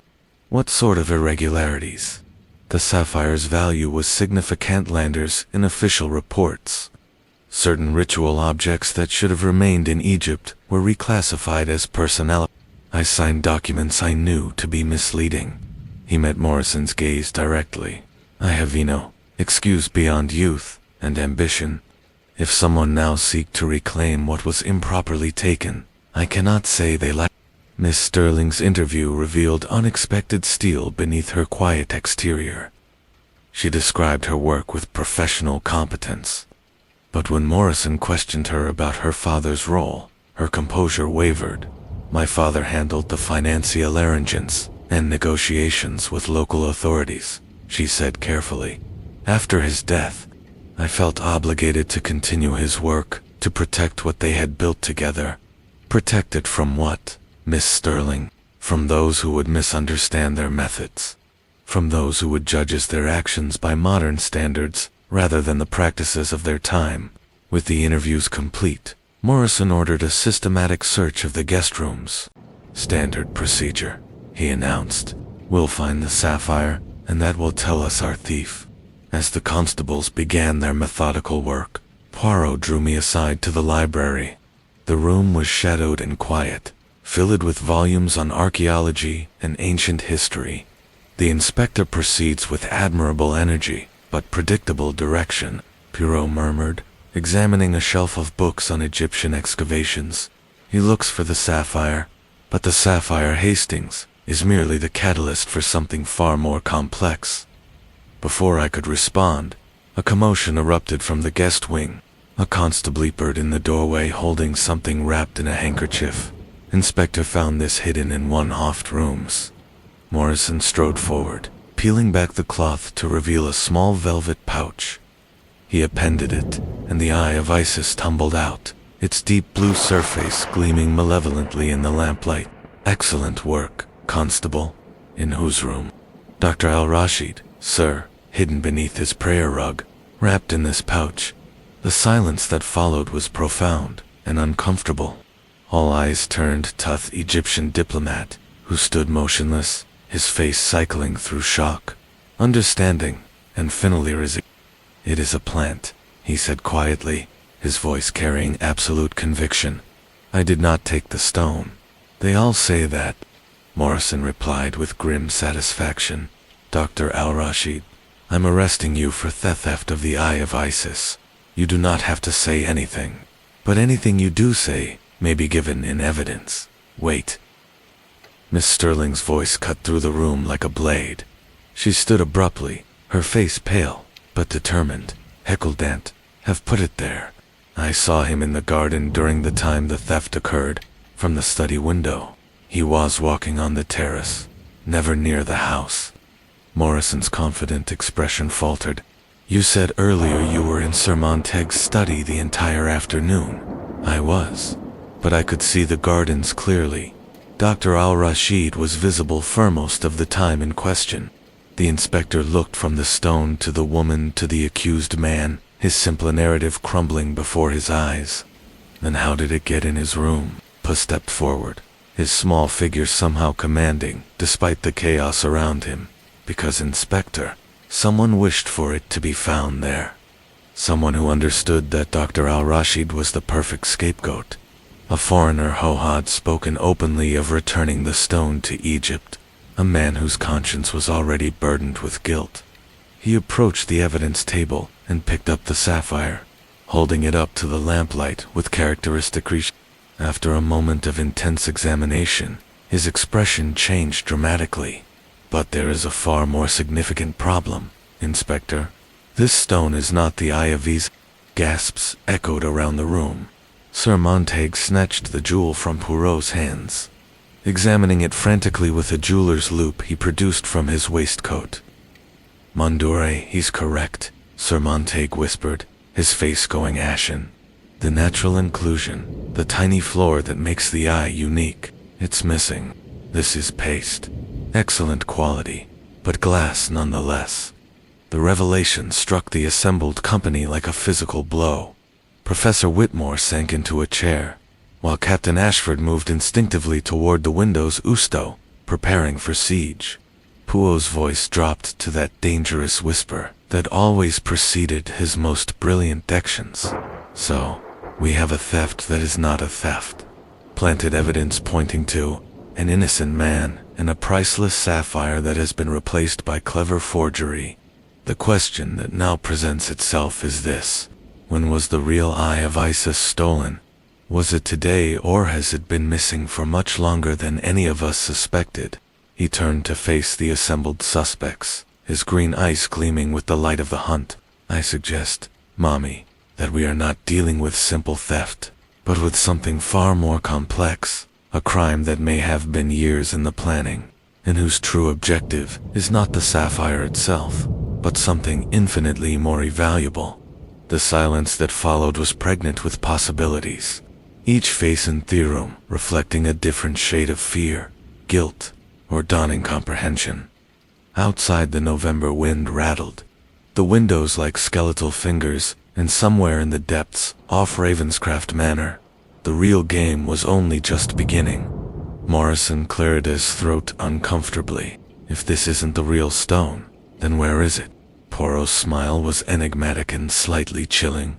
"What sort of irregularities?" The sapphire's value was significant landers in official reports. Certain ritual objects that should have remained in Egypt were reclassified as personnel. "I signed documents I knew to be misleading." He met Morrison's gaze directly. "I have excuse beyond youth and ambition. If someone now seek to reclaim what was improperly taken, I cannot say they lack." Miss Sterling's interview revealed unexpected steel beneath her quiet exterior. She described her work with professional competence. But when Morrison questioned her about her father's role, her composure wavered. "My father handled the financial arrangements and negotiations with local authorities," she said carefully. "After his death, I felt obligated to continue his work, to protect what they had built together." "Protect it from what, Miss Sterling?" "From those who would misunderstand their methods. From those who would judge their actions by modern standards rather than the practices of their time." With the interviews complete, Morrison ordered a systematic search of the guest rooms. "Standard procedure," he announced. "We'll find the sapphire, and that will tell us our thief." As the constables began their methodical work, Poirot drew me aside to the library. The room was shadowed and quiet, filled with volumes on archaeology and ancient history. "The inspector proceeds with admirable energy, but predictable direction," Poirot murmured, examining a shelf of books on Egyptian excavations. "He looks for the sapphire, but the sapphire Hastings is merely the catalyst for something far more complex." Before I could respond, a commotion erupted from the guest wing. A constable leaped in the doorway holding something wrapped in a handkerchief. "Inspector found this hidden in one of rooms." Morrison strode forward, peeling back the cloth to reveal a small velvet pouch. He appended it, and the Eye of Isis tumbled out, its deep blue surface gleaming malevolently in the lamplight. "Excellent work, Constable." "In whose room?" "Dr. Al-Rashid, sir, hidden beneath his prayer rug, wrapped in this pouch." The silence that followed was profound and uncomfortable. All eyes turned to the Egyptian diplomat, who stood motionless, his face cycling through shock, understanding, and finally resignation. "It is a plant," he said quietly, his voice carrying absolute conviction. "I did not take the stone." "They all say that," Morrison replied with grim satisfaction. "Dr. Al-Rashid, I'm arresting you for theft of the Eye of Isis. You do not have to say anything, but anything you do say may be given in evidence. Wait." Miss Sterling's voice cut through the room like a blade. She stood abruptly, her face pale, but determined. "Hercule Dant, have put it there. I saw him in the garden during the time the theft occurred, from the study window. He was walking on the terrace, never near the house." Morrison's confident expression faltered. "You said earlier you were in Sir Montague's study the entire afternoon." "I was, but I could see the gardens clearly. Dr. Al-Rashid was visible for most of the time in question." The inspector looked from the stone to the woman to the accused man, his simple narrative crumbling before his eyes. "Then how did it get in his room?" Puss stepped forward, his small figure somehow commanding, despite the chaos around him. "Because, Inspector, someone wished for it to be found there. Someone who understood that Dr. Al-Rashid was the perfect scapegoat. A foreigner who had spoken openly of returning the stone to Egypt. A man whose conscience was already burdened with guilt." He approached the evidence table and picked up the sapphire, holding it up to the lamplight with characteristic reach. After a moment of intense examination, his expression changed dramatically. "But there is a far more significant problem, Inspector. This stone is not the Eye of Isis." Gasps echoed around the room. Sir Montague snatched the jewel from Poirot's hands. examining it frantically with a jeweler's loupe he produced from his waistcoat. "Mondure, he's correct," Sir Montague whispered, his face going ashen. "The natural inclusion, the tiny floor that makes the eye unique, it's missing. This is paste. Excellent quality, but glass nonetheless." The revelation struck the assembled company like a physical blow. Professor Whitmore sank into a chair, while Captain Ashford moved instinctively toward the window's usto, preparing for siege. Poirot's voice dropped to that dangerous whisper that always preceded his most brilliant dictions. "So, we have a theft that is not a theft. Planted evidence pointing to an innocent man and a priceless sapphire that has been replaced by clever forgery. The question that now presents itself is this: when was the real Eye of Isis stolen? Was it today, or has it been missing for much longer than any of us suspected?" He turned to face the assembled suspects, his green eyes gleaming with the light of the hunt. "I suggest, Mommy, that we are not dealing with simple theft, but with something far more complex, a crime that may have been years in the planning, and whose true objective is not the sapphire itself, but something infinitely more valuable." The silence that followed was pregnant with possibilities, each face in the room reflecting a different shade of fear, guilt, or dawning comprehension. Outside, the November wind rattled, the windows like skeletal fingers, and somewhere in the depths, off Ravenscraft Manor, the real game was only just beginning. Morrison cleared his throat uncomfortably. "If this isn't the real stone, then where is it?" Poirot's smile was enigmatic and slightly chilling.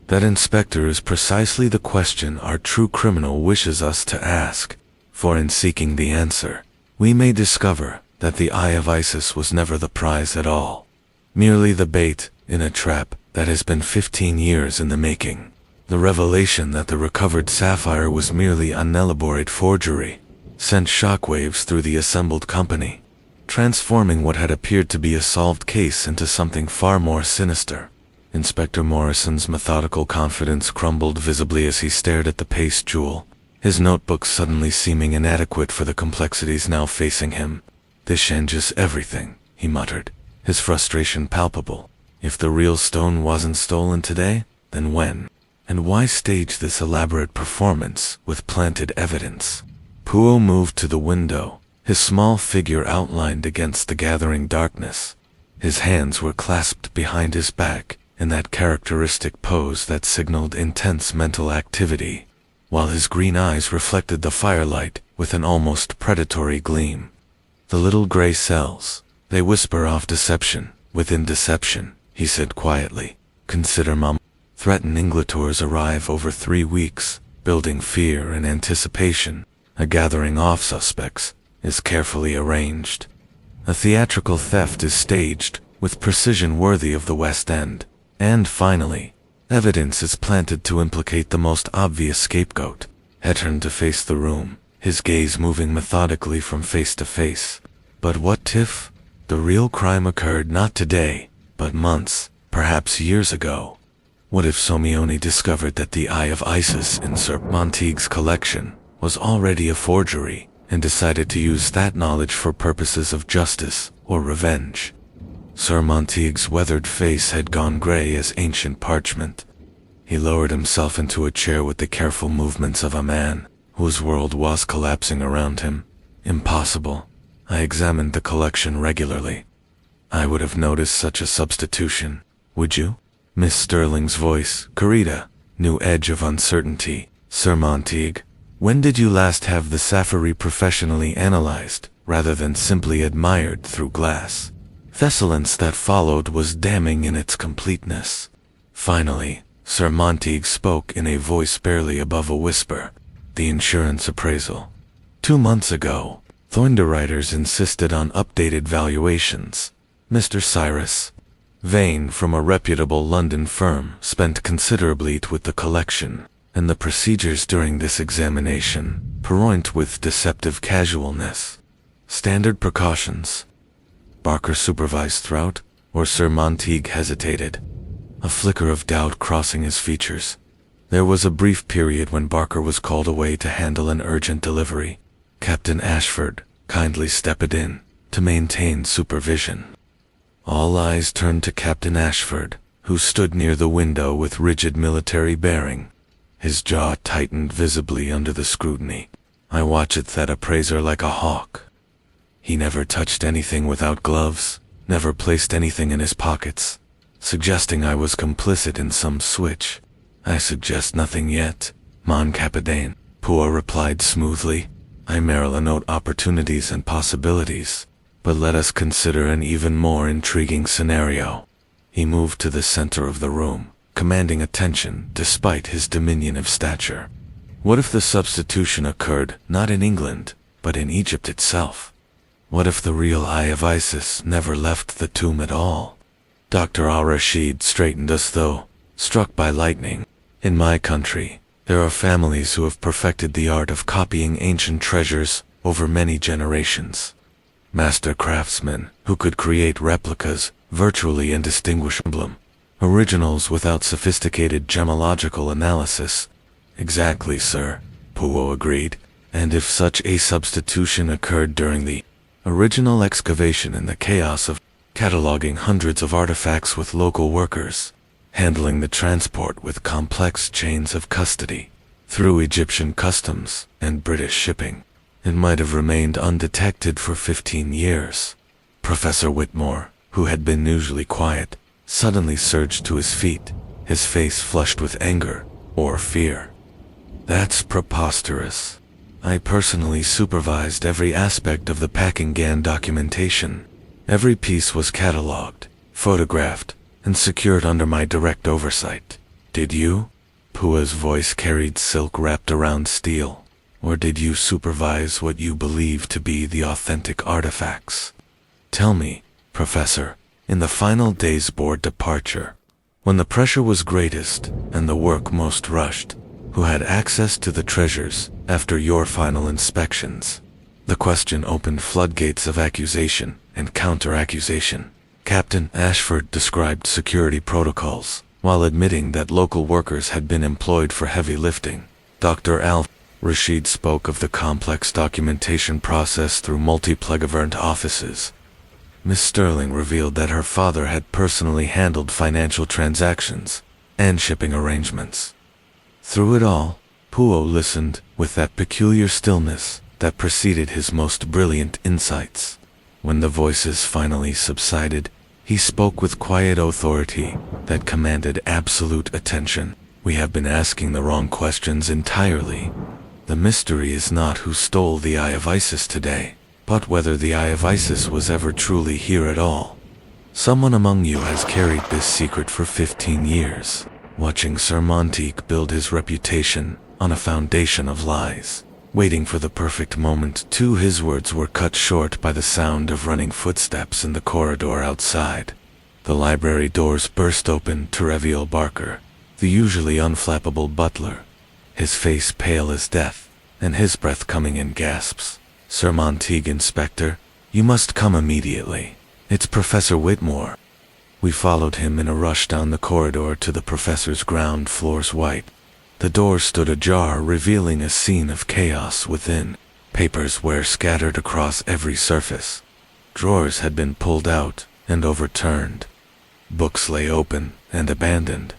"That, Inspector, is precisely the question our true criminal wishes us to ask, for in seeking the answer, we may discover that the Eye of Isis was never the prize at all, merely the bait in a trap that has been 15 years in the making. The revelation that the recovered sapphire was merely an elaborate forgery sent shockwaves through the assembled company, transforming what had appeared to be a solved case into something far more sinister." Inspector Morrison's methodical confidence crumbled visibly as he stared at the paste jewel, his notebook suddenly seeming inadequate for the complexities now facing him. "This changes everything," he muttered, his frustration palpable. "If the real stone wasn't stolen today, then when? And why stage this elaborate performance with planted evidence?" Poirot moved to the window, his small figure outlined against the gathering darkness. His hands were clasped behind his back in that characteristic pose that signaled intense mental activity, while his green eyes reflected the firelight with an almost predatory gleam. "The little gray cells, they whisper of deception within deception," he said quietly. "Consider, Mom. Threatened Ingletors arrive over 3 weeks, building fear and anticipation. A gathering of suspects is carefully arranged. A theatrical theft is staged with precision worthy of the West End. And finally, evidence is planted to implicate the most obvious scapegoat." He turned to face the room, his gaze moving methodically from face to face. "But what if the real crime occurred not today, but months, perhaps years ago? What if Somione discovered that the Eye of Isis in Sir Montague's collection was already a forgery, and decided to use that knowledge for purposes of justice or revenge?" Sir Montague's weathered face had gone gray as ancient parchment. He lowered himself into a chair with the careful movements of a man whose world was collapsing around him. "Impossible. I examined the collection regularly. I would have noticed such a substitution. Would you?" Miss Sterling's voice, Carita, new edge of uncertainty. "Sir Montague, when did you last have the sapphire professionally analyzed, rather than simply admired through glass?" The silence that followed was damning in its completeness. Finally, Sir Montague spoke in a voice barely above a whisper. "The insurance appraisal. 2 months ago, the underwriters insisted on updated valuations. Mr. Cyrus Vane, from a reputable London firm, spent considerably with the collection, and the procedures during this examination pursuant with deceptive casualness. Standard precautions." Barker supervised throughout, or Sir Montague hesitated, a flicker of doubt crossing his features. There was a brief period when Barker was called away to handle an urgent delivery. Captain Ashford, kindly step it in, to maintain supervision. All eyes turned to Captain Ashford, who stood near the window with rigid military bearing. His jaw tightened visibly under the scrutiny. I watched that appraiser like a hawk. He never touched anything without gloves, never placed anything in his pockets, suggesting I was complicit in some switch. I suggest nothing yet, mon capitaine, Poirot replied smoothly. I merely note opportunities and possibilities, but let us consider an even more intriguing scenario. He moved to the center of the room, commanding attention despite his diminutive stature. What if the substitution occurred not in England, but in Egypt itself? What if the real Eye of Isis never left the tomb at all? Dr. Al-Rashid straightened as though struck by lightning. In my country, there are families who have perfected the art of copying ancient treasures over many generations. Master craftsmen who could create replicas virtually indistinguishable, originals without sophisticated gemological analysis. Exactly, sir, Poirot agreed. And if such a substitution occurred during the original excavation in the chaos of cataloging hundreds of artifacts with local workers, handling the transport with complex chains of custody, through Egyptian customs and British shipping, it might have remained undetected for 15 years. Professor Whitmore, who had been usually quiet, suddenly surged to his feet, his face flushed with anger or fear. That's preposterous. I personally supervised every aspect of the Pakistan documentation. Every piece was catalogued, photographed, and secured under my direct oversight. Did you? Pua's voice carried silk wrapped around steel. Or did you supervise what you believe to be the authentic artifacts? Tell me, Professor, in the final day's board departure, when the pressure was greatest and the work most rushed, who had access to the treasures after your final inspections? The question opened floodgates of accusation and counter-accusation. Captain Ashford described security protocols, while admitting that local workers had been employed for heavy lifting. Dr. Al-Rashid spoke of the complex documentation process through multi-plegavernt offices. Miss Sterling revealed that her father had personally handled financial transactions and shipping arrangements. Through it all, Poirot listened with that peculiar stillness that preceded his most brilliant insights. When the voices finally subsided, he spoke with quiet authority that commanded absolute attention. We have been asking the wrong questions entirely. The mystery is not who stole the Eye of Isis today, but whether the Eye of Isis was ever truly here at all. Someone among you has carried this secret for 15 years. Watching Sir Monteague build his reputation on a foundation of lies, waiting for the perfect moment. His words were cut short by the sound of running footsteps in the corridor outside. The library doors burst open to reveal Barker, the usually unflappable butler, his face pale as death, and his breath coming in gasps. Sir Monteague, Inspector, you must come immediately. It's Professor Whitmore. We followed him in a rush down the corridor to the professor's ground floor's white. The door stood ajar, revealing a scene of chaos within. Papers were scattered across every surface. Drawers had been pulled out and overturned. Books lay open and abandoned,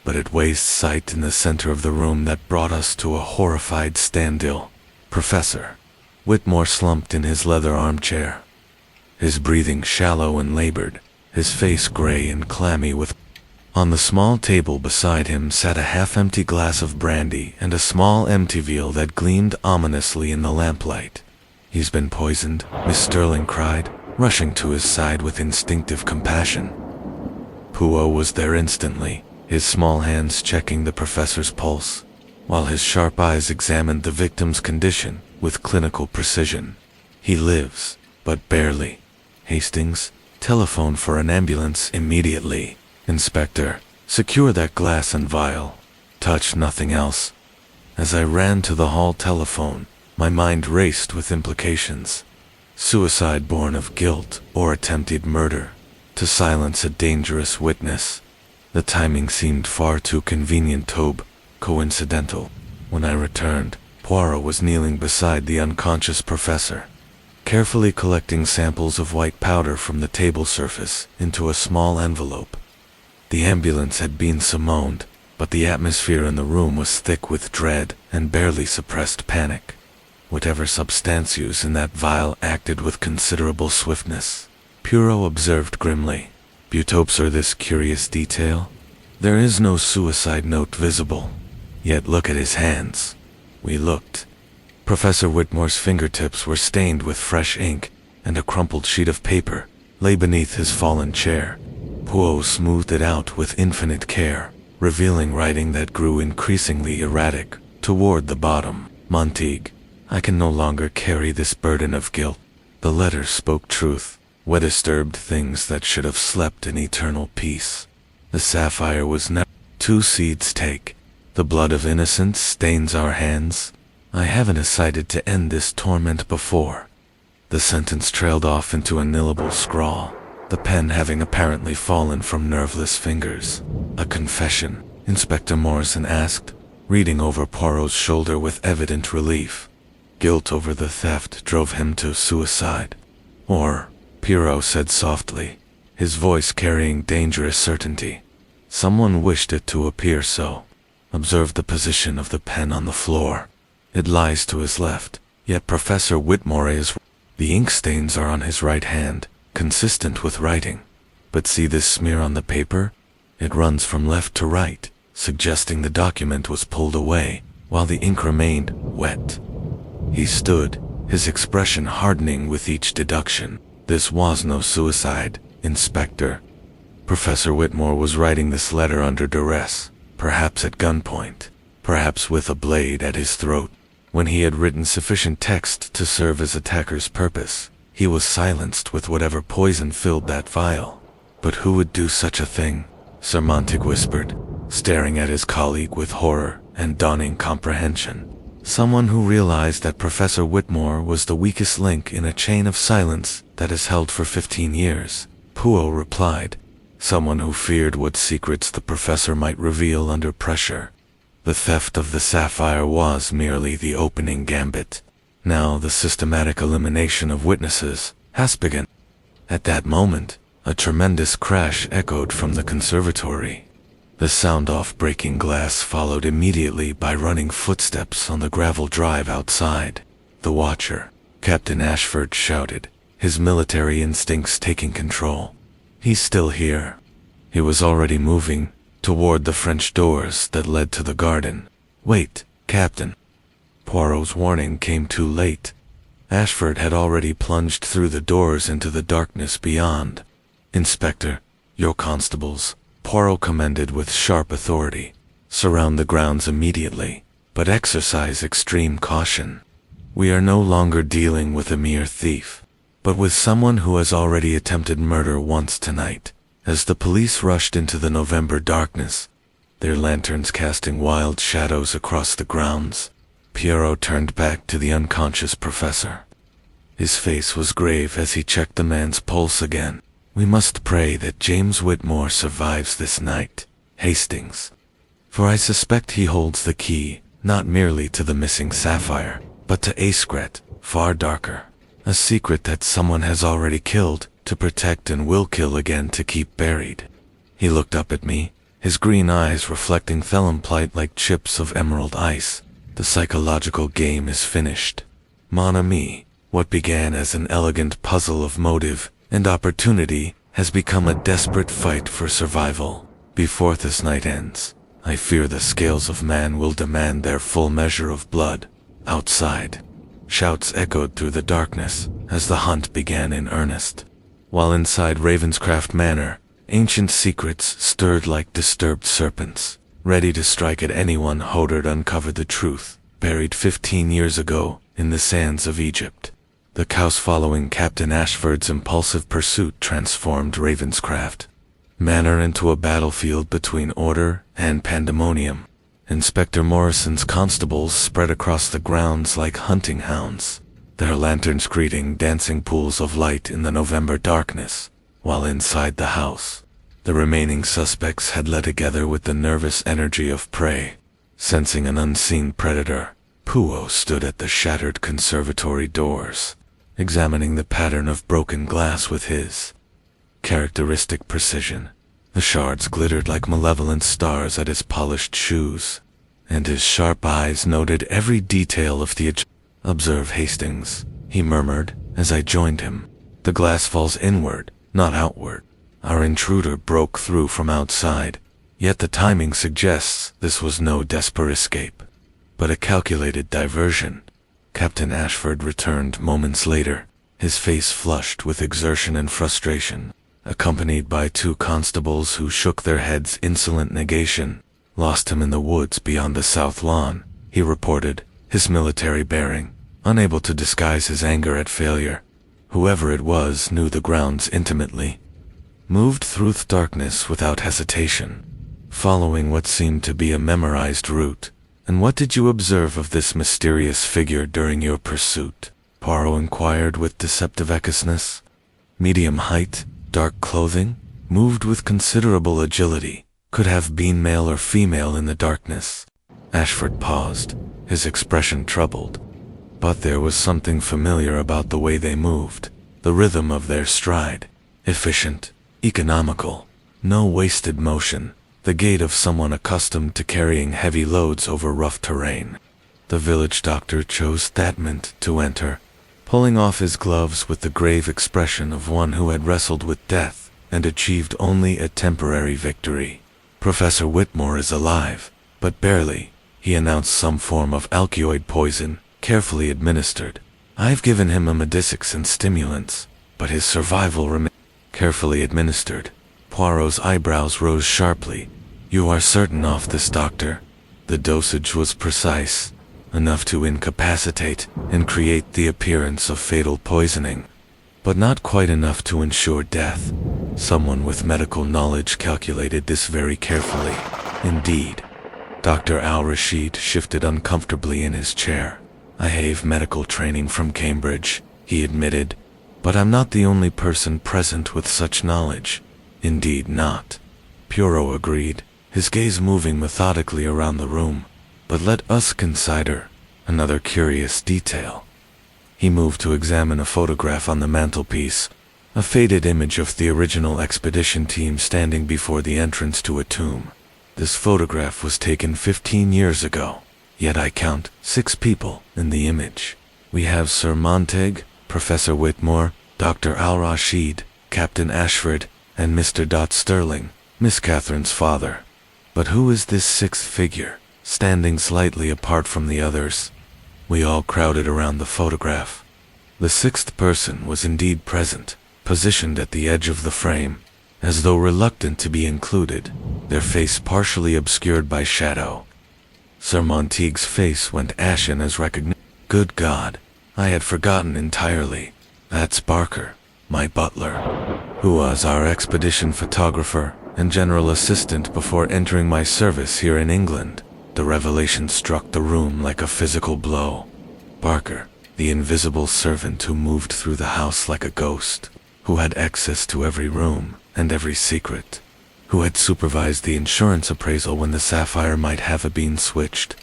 but at waist sight in the center of the room that brought us to a horrified standstill. Professor Whitmore slumped in his leather armchair, his breathing shallow and labored, his face gray and clammy with... On the small table beside him sat a half-empty glass of brandy and a small empty vial that gleamed ominously in the lamplight. He's been poisoned, Miss Sterling cried, rushing to his side with instinctive compassion. Poirot was there instantly, his small hands checking the professor's pulse, while his sharp eyes examined the victim's condition with clinical precision. He lives, but barely. Hastings, telephone for an ambulance immediately. Inspector, secure that glass and vial. Touch nothing else. As I ran to the hall telephone, my mind raced with implications. Suicide born of guilt or attempted murder, to silence a dangerous witness. The timing seemed far too convenient, coincidental. When I returned, Poirot was kneeling beside the unconscious professor, carefully collecting samples of white powder from the table surface into a small envelope. The ambulance had been summoned, but the atmosphere in the room was thick with dread and barely suppressed panic. Whatever substance used in that vial acted with considerable swiftness. Poirot observed grimly. "You'd observe this curious detail? There is no suicide note visible. Yet look at his hands." We looked. Professor Whitmore's fingertips were stained with fresh ink, and a crumpled sheet of paper lay beneath his fallen chair. Poirot smoothed it out with infinite care, revealing writing that grew increasingly erratic. Toward the bottom, "Montague, I can no longer carry this burden of guilt." The letter spoke truth, weather-disturbed things that should have slept in eternal peace. The sapphire was never. "Two seeds take. The blood of innocents stains our hands. I haven't decided to end this torment before." The sentence trailed off into a nillable scrawl, the pen having apparently fallen from nerveless fingers. "A confession?" Inspector Morrison asked, reading over Poirot's shoulder with evident relief. "Guilt over the theft drove him to suicide. Or," Poirot said softly, his voice carrying dangerous certainty, "someone wished it to appear so." Observe the position of the pen on the floor. It lies to his left, yet Professor Whitmore is. The ink stains are on his right hand, consistent with writing. But see this smear on the paper? It runs from left to right, suggesting the document was pulled away, while the ink remained wet. He stood, his expression hardening with each deduction. "This was no suicide, Inspector. Professor Whitmore was writing this letter under duress, perhaps at gunpoint, perhaps with a blade at his throat. When he had written sufficient text to serve his attacker's purpose, he was silenced with whatever poison filled that vial. But who would do such a thing?" Sir Montague whispered, staring at his colleague with horror and dawning comprehension. "Someone who realized that Professor Whitmore was the weakest link in a chain of silence that has held for 15 years, Poirot replied. "Someone who feared what secrets the professor might reveal under pressure. The theft of the sapphire was merely the opening gambit. Now the systematic elimination of witnesses has begun." At that moment, a tremendous crash echoed from the conservatory. The sound of breaking glass followed immediately by running footsteps on the gravel drive outside. "The watcher," Captain Ashford shouted, his military instincts taking control. "He's still here." He was already moving toward the French doors that led to the garden. "Wait, Captain." Poirot's warning came too late. Ashford had already plunged through the doors into the darkness beyond. "Inspector, your constables," Poirot commanded with sharp authority, "surround the grounds immediately, but exercise extreme caution. We are no longer dealing with a mere thief, but with someone who has already attempted murder once tonight." As the police rushed into the November darkness, their lanterns casting wild shadows across the grounds, Poirot turned back to the unconscious professor. His face was grave as he checked the man's pulse again. "We must pray that James Whitmore survives this night, Hastings. For I suspect he holds the key, not merely to the missing sapphire, but to a secret far darker. A secret that someone has already killed to protect and will kill again to keep buried." He looked up at me, his green eyes reflecting thelymplite like chips of emerald ice. "The psychological game is finished. Mon ami, what began as an elegant puzzle of motive and opportunity has become a desperate fight for survival. Before this night ends, I fear the scales of man will demand their full measure of blood. Outside, shouts echoed through the darkness as the hunt began in earnest, while inside Ravenscraft Manor, ancient secrets stirred like disturbed serpents, ready to strike at anyone who dared uncover the truth, buried 15 years ago in the sands of Egypt. The cows following Captain Ashford's impulsive pursuit transformed Ravenscraft Manor into a battlefield between order and pandemonium. Inspector Morrison's constables spread across the grounds like hunting hounds, their lanterns creating dancing pools of light in the November darkness, while inside the house, the remaining suspects had led together with the nervous energy of prey, sensing an unseen predator, Poirot stood at the shattered conservatory doors, examining the pattern of broken glass with his characteristic precision. The shards glittered like malevolent stars at his polished shoes, and his sharp eyes noted every detail of the "Observe, Hastings," he murmured as I joined him. "The glass falls inward, not outward. Our intruder broke through from outside, yet the timing suggests this was no desperate escape, but a calculated diversion." Captain Ashford returned moments later, his face flushed with exertion and frustration, accompanied by 2 constables who shook their heads insolent negation. "Lost him in the woods beyond the south lawn," he reported, his military bearing, unable to disguise his anger at failure. Whoever it was knew the grounds intimately. Moved through the darkness without hesitation, following what seemed to be a memorized route. "And what did you observe of this mysterious figure during your pursuit?" Poirot inquired with deceptive earnestness. "Medium height, dark clothing, moved with considerable agility. Could have been male or female in the darkness." Ashford paused, his expression troubled. But there was something familiar about the way they moved, the rhythm of their stride. Efficient, economical, no wasted motion, the gait of someone accustomed to carrying heavy loads over rough terrain. The village doctor chose that moment to enter, pulling off his gloves with the grave expression of one who had wrestled with death and achieved only a temporary victory. "Professor Whitmore is alive, but barely," he announced. "Some form of alkaloid poison, carefully administered. I've given him emetisix and stimulants, but his survival remains." "Carefully administered." Poirot's eyebrows rose sharply. "You are certain of this, Doctor?" "The dosage was precise, enough to incapacitate and create the appearance of fatal poisoning, but not quite enough to ensure death. Someone with medical knowledge calculated this very carefully." "Indeed." Dr. Al-Rashid shifted uncomfortably in his chair. "I have medical training from Cambridge," he admitted, "but I'm not the only person present with such knowledge." "Indeed not," Poirot agreed, his gaze moving methodically around the room. "But let us consider another curious detail." He moved to examine a photograph on the mantelpiece, a faded image of the original expedition team standing before the entrance to a tomb. "This photograph was taken 15 years ago, yet I count 6 people in the image. We have Sir Montague, Professor Whitmore, Dr. Al-Rashid, Captain Ashford, and Mr. Sterling, Miss Catherine's father. But who is this 6th figure, standing slightly apart from the others?" We all crowded around the photograph. The 6th person was indeed present, positioned at the edge of the frame, as though reluctant to be included, their face partially obscured by shadow. Sir Montague's face went ashen as recognition. "Good God, I had forgotten entirely. That's Barker, my butler, who was our expedition photographer and general assistant before entering my service here in England." The revelation struck the room like a physical blow. Barker, the invisible servant who moved through the house like a ghost, who had access to every room and every secret, who had supervised the insurance appraisal when the Sapphire might have been switched.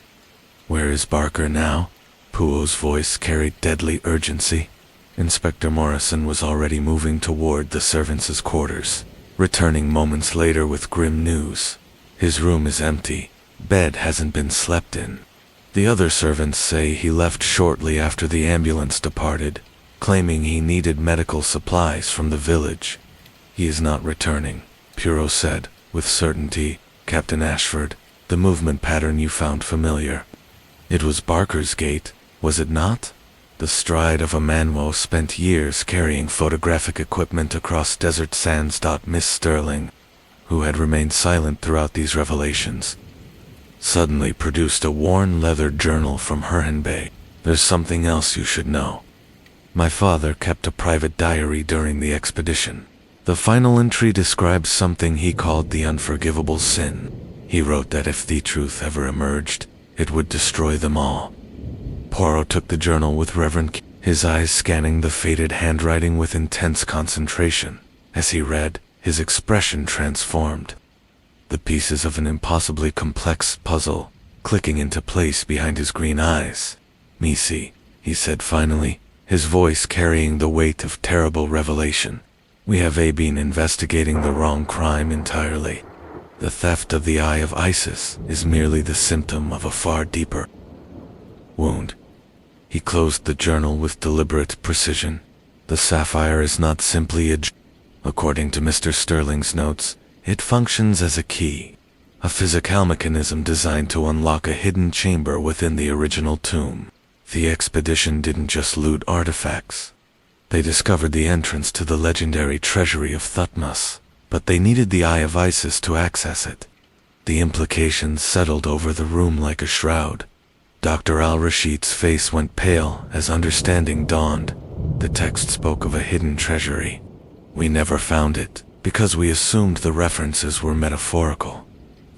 "Where is Barker now?" Poirot's voice carried deadly urgency. Inspector Morrison was already moving toward the servants' quarters, returning moments later with grim news. "His room is empty. Bed hasn't been slept in. The other servants say he left shortly after the ambulance departed, claiming he needed medical supplies from the village." "He is not returning," Poirot said, with certainty. "Captain Ashford, the movement pattern you found familiar. It was Barker's gait, was it not? The stride of a man who spent years carrying photographic equipment across desert sands. Miss Sterling, who had remained silent throughout these revelations, suddenly produced a worn leather journal from Hercule. "There's something else you should know. My father kept a private diary during the expedition. The final entry describes something he called the unforgivable sin. He wrote that if the truth ever emerged, it would destroy them all." Poirot took the journal with reverent care, his eyes scanning the faded handwriting with intense concentration. As he read, his expression transformed. The pieces of an impossibly complex puzzle clicking into place behind his green eyes. "Missy," he said finally, his voice carrying the weight of terrible revelation. "We have been investigating the wrong crime entirely. The theft of the Eye of Isis is merely the symptom of a far deeper wound." He closed the journal with deliberate precision. "The sapphire is not simply a according to Mr. Sterling's notes, it functions as a key, a physical mechanism designed to unlock a hidden chamber within the original tomb. The expedition didn't just loot artifacts. They discovered the entrance to the legendary treasury of Thutmose, but they needed the Eye of Isis to access it." The implications settled over the room like a shroud. Dr. Al-Rashid's face went pale as understanding dawned. The text spoke of a hidden treasury. "We never found it, because we assumed the references were metaphorical.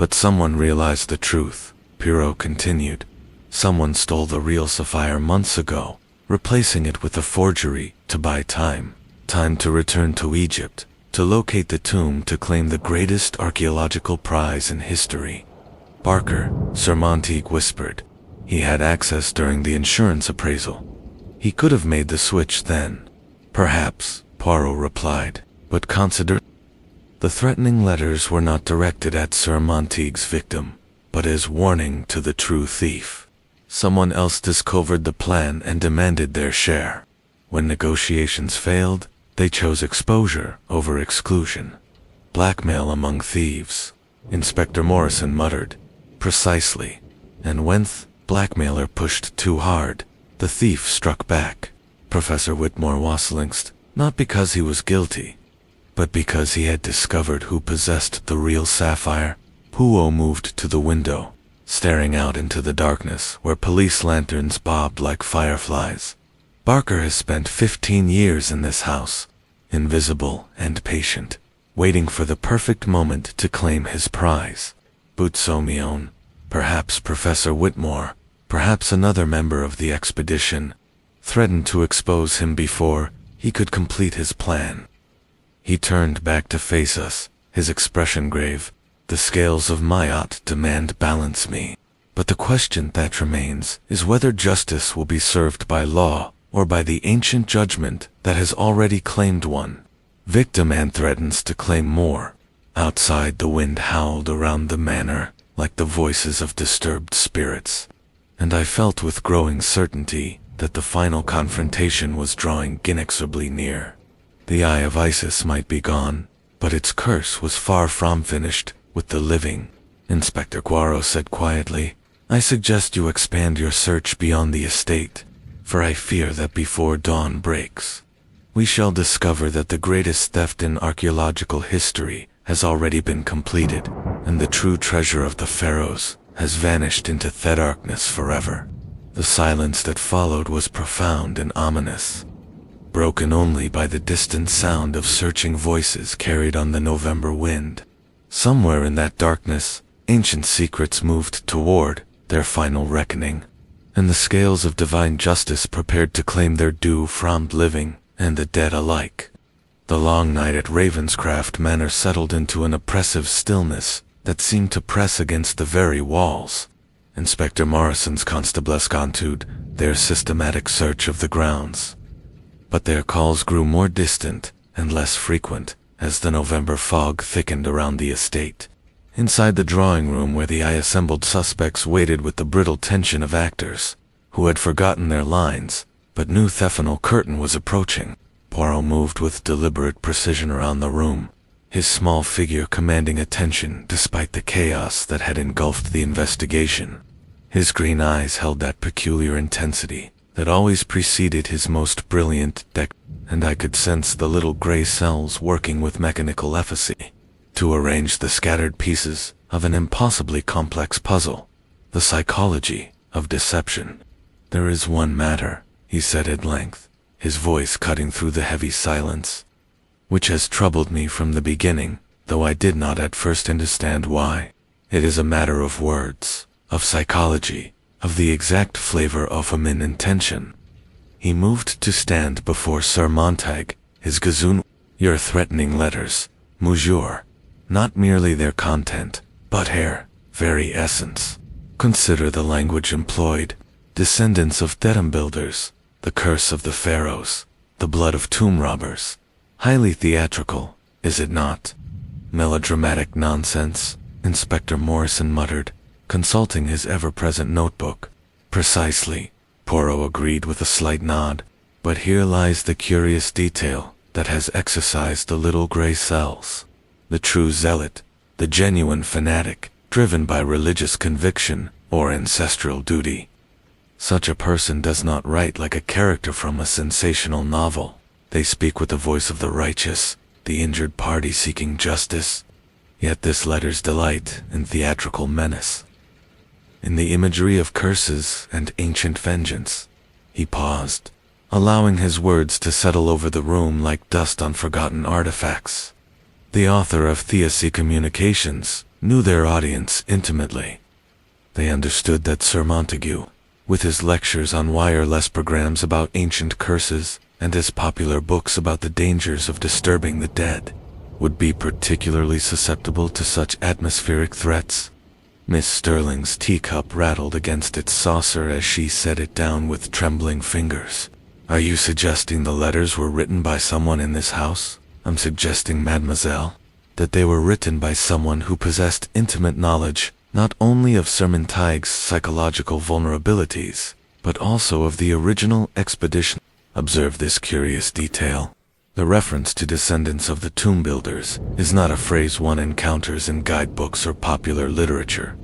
But someone realized the truth," Poirot continued. "Someone stole the real sapphire months ago, replacing it with a forgery to buy time. Time to return to Egypt, to locate the tomb, to claim the greatest archaeological prize in history." "Barker," Sir Montague whispered. "He had access during the insurance appraisal. He could have made the switch then." "Perhaps," Poirot replied, "but consider—" The threatening letters were not directed at Sir Montague's victim, but as warning to the true thief. Someone else discovered the plan and demanded their share. When negotiations failed, they chose exposure over exclusion. "Blackmail among thieves," Inspector Morrison muttered. "Precisely. And when the blackmailer pushed too hard, the thief struck back." Professor Whitmore Wasslinkst, not because he was guilty, but because he had discovered who possessed the real sapphire. Poirot moved to the window, staring out into the darkness where police lanterns bobbed like fireflies. "Barker has spent 15 years in this house, invisible and patient, waiting for the perfect moment to claim his prize. Boutsomion, perhaps Professor Whitmore, perhaps another member of the expedition, threatened to expose him before he could complete his plan." He turned back to face us, his expression grave. "The scales of Mayotte demand balance me. But the question that remains is whether justice will be served by law or by the ancient judgment that has already claimed one. Victim and threatens to claim more." Outside, the wind howled around the manor like the voices of disturbed spirits, and I felt with growing certainty that the final confrontation was drawing inexorably near. The Eye of Isis might be gone, but its curse was far from finished with the living. Inspector Poirot said quietly, "I suggest you expand your search beyond the estate, for I fear that before dawn breaks, we shall discover that the greatest theft in archaeological history has already been completed, and the true treasure of the pharaohs has vanished into the darkness forever." The silence that followed was profound and ominous, broken only by the distant sound of searching voices carried on the November wind. Somewhere in that darkness, ancient secrets moved toward their final reckoning, and the scales of divine justice prepared to claim their due from living and the dead alike. The long night at Ravenscraft Manor settled into an oppressive stillness that seemed to press against the very walls. Inspector Morrison's constables continued their systematic search of the grounds, but their calls grew more distant and less frequent as the November fog thickened around the estate. Inside the drawing room where the assembled suspects waited with the brittle tension of actors who had forgotten their lines but knew the final curtain was approaching, Poirot moved with deliberate precision around the room, his small figure commanding attention despite the chaos that had engulfed the investigation. His green eyes held that peculiar intensity that always preceded his most brilliant deck, and I could sense the little gray cells working with mechanical efficacy to arrange the scattered pieces of an impossibly complex puzzle, the psychology of deception. "There is one matter," he said at length, his voice cutting through the heavy silence, "which has troubled me from the beginning, though I did not at first understand why. It is a matter of words, of psychology, of the exact flavor of human intention." He moved to stand before Sir Montague, his gazoon. "Your threatening letters, monsieur, not merely their content, but their very essence, Consider the language employed. Descendants of Dedham builders, the curse of the pharaohs, the blood of tomb robbers. Highly theatrical, is it not? Melodramatic nonsense, Inspector Morrison muttered, consulting his ever-present notebook. Precisely, Poirot agreed with a slight nod. But here lies the curious detail that has exercised the little gray cells. The true zealot, the genuine fanatic, driven by religious conviction or ancestral duty. Such a person does not write like a character from a sensational novel. They speak with the voice of the righteous, the injured party seeking justice. Yet this letter's delight in theatrical menace. In the imagery of curses and ancient vengeance. He paused, allowing his words to settle over the room like dust on forgotten artifacts. The author of Theosy Communications knew their audience intimately. They understood that Sir Montague, with his lectures on wireless programs about ancient curses and his popular books about the dangers of disturbing the dead, would be particularly susceptible to such atmospheric threats. Miss Sterling's teacup rattled against its saucer as she set it down with trembling fingers. Are you suggesting the letters were written by someone in this house? I'm suggesting, mademoiselle, that they were written by someone who possessed intimate knowledge not only of Sir Montague's psychological vulnerabilities, but also of the original expedition. Observe this curious detail. The reference to descendants of the tomb builders is not a phrase one encounters in guidebooks or popular literature.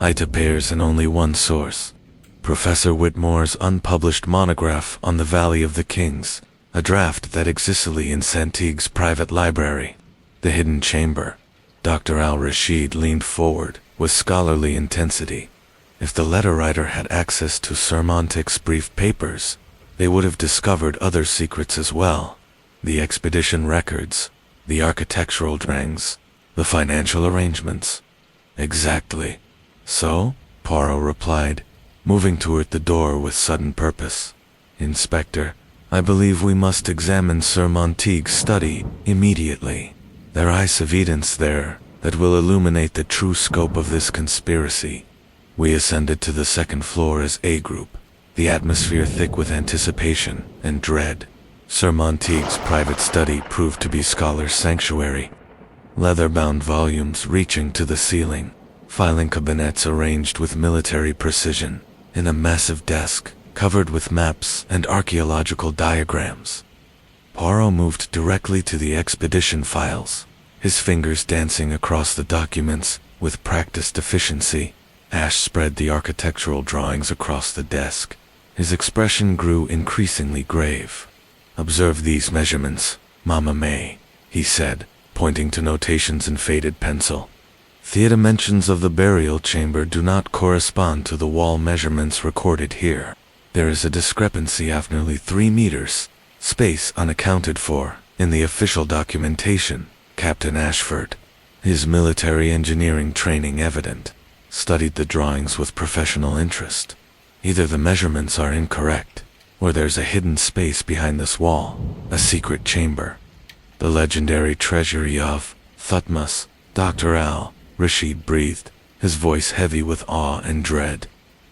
It appears in only one source. Professor Whitmore's unpublished monograph on the Valley of the Kings, a draft that exists in Santigue's private library. The hidden chamber. Dr. Al-Rashid leaned forward with scholarly intensity. If the letter writer had access to Sir Montague's brief papers, they would have discovered other secrets as well. The expedition records, the architectural drawings, the financial arrangements. Exactly. So, Poirot replied, moving toward the door with sudden purpose. Inspector, I believe we must examine Sir Montague's study immediately. There is evidence there that will illuminate the true scope of this conspiracy. We ascended to the second floor as A group, the atmosphere thick with anticipation and dread. Sir Montague's private study proved to be scholar's sanctuary. Leather-bound volumes reaching to the ceiling, filing cabinets arranged with military precision, in a massive desk covered with maps and archaeological diagrams. Poirot moved directly to the expedition files, his fingers dancing across the documents with practiced efficiency. Ash spread the architectural drawings across the desk. His expression grew increasingly grave. Observe these measurements, Mamma May, he said, pointing to notations in faded pencil. The dimensions of the burial chamber do not correspond to the wall measurements recorded here. There is a discrepancy of nearly 3 meters, space unaccounted for, in the official documentation. Captain Ashford, his military engineering training evident, studied the drawings with professional interest. Either the measurements are incorrect, or there's a hidden space behind this wall, a secret chamber. The legendary treasury of Thutmose, Dr. Al-Rashid breathed, his voice heavy with awe and dread.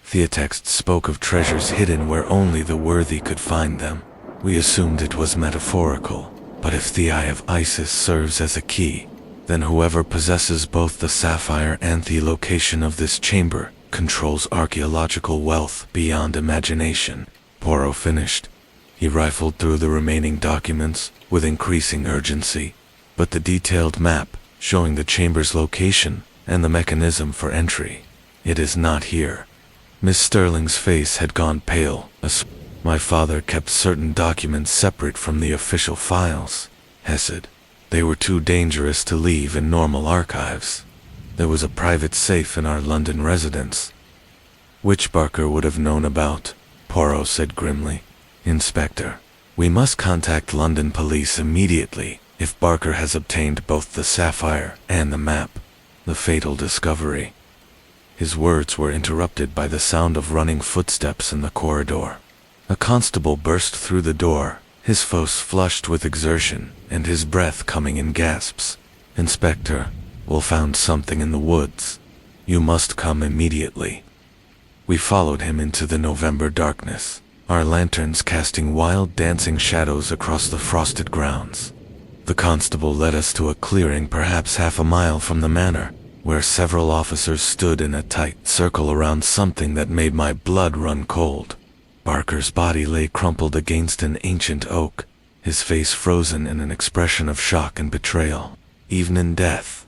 Theotext spoke of treasures hidden where only the worthy could find them. We assumed it was metaphorical, but if the Eye of Isis serves as a key, then whoever possesses both the sapphire and the location of this chamber controls archaeological wealth beyond imagination. Poirot finished. He rifled through the remaining documents with increasing urgency, but the detailed map showing the chamber's location and the mechanism for entry, it is not here. Miss Sterling's face had gone pale. My father kept certain documents separate from the official files, Hesed. They were too dangerous to leave in normal archives. There was a private safe in our London residence, which Barker would have known about, Poirot said grimly. Inspector, we must contact London police immediately if Barker has obtained both the sapphire and the map. The fatal discovery. His words were interrupted by the sound of running footsteps in the corridor. A constable burst through the door, his face flushed with exertion and his breath coming in gasps. Inspector, we'll found something in the woods. You must come immediately. We followed him into the November darkness, our lanterns casting wild dancing shadows across the frosted grounds. The constable led us to a clearing perhaps half a mile from the manor, where several officers stood in a tight circle around something that made my blood run cold. Barker's body lay crumpled against an ancient oak, his face frozen in an expression of shock and betrayal, even in death.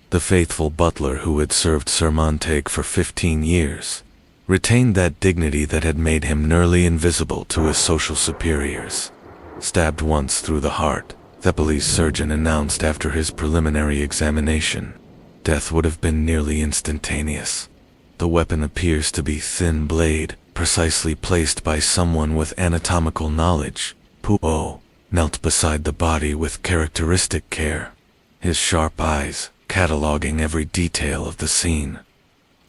The faithful butler who had served Sir Montague for 15 years retained that dignity that had made him nearly invisible to his social superiors. Stabbed once through the heart, the police surgeon announced after his preliminary examination. Death would have been nearly instantaneous. The weapon appears to be thin blade, precisely placed by someone with anatomical knowledge. Poirot knelt beside the body with characteristic care, his sharp eyes cataloging every detail of the scene.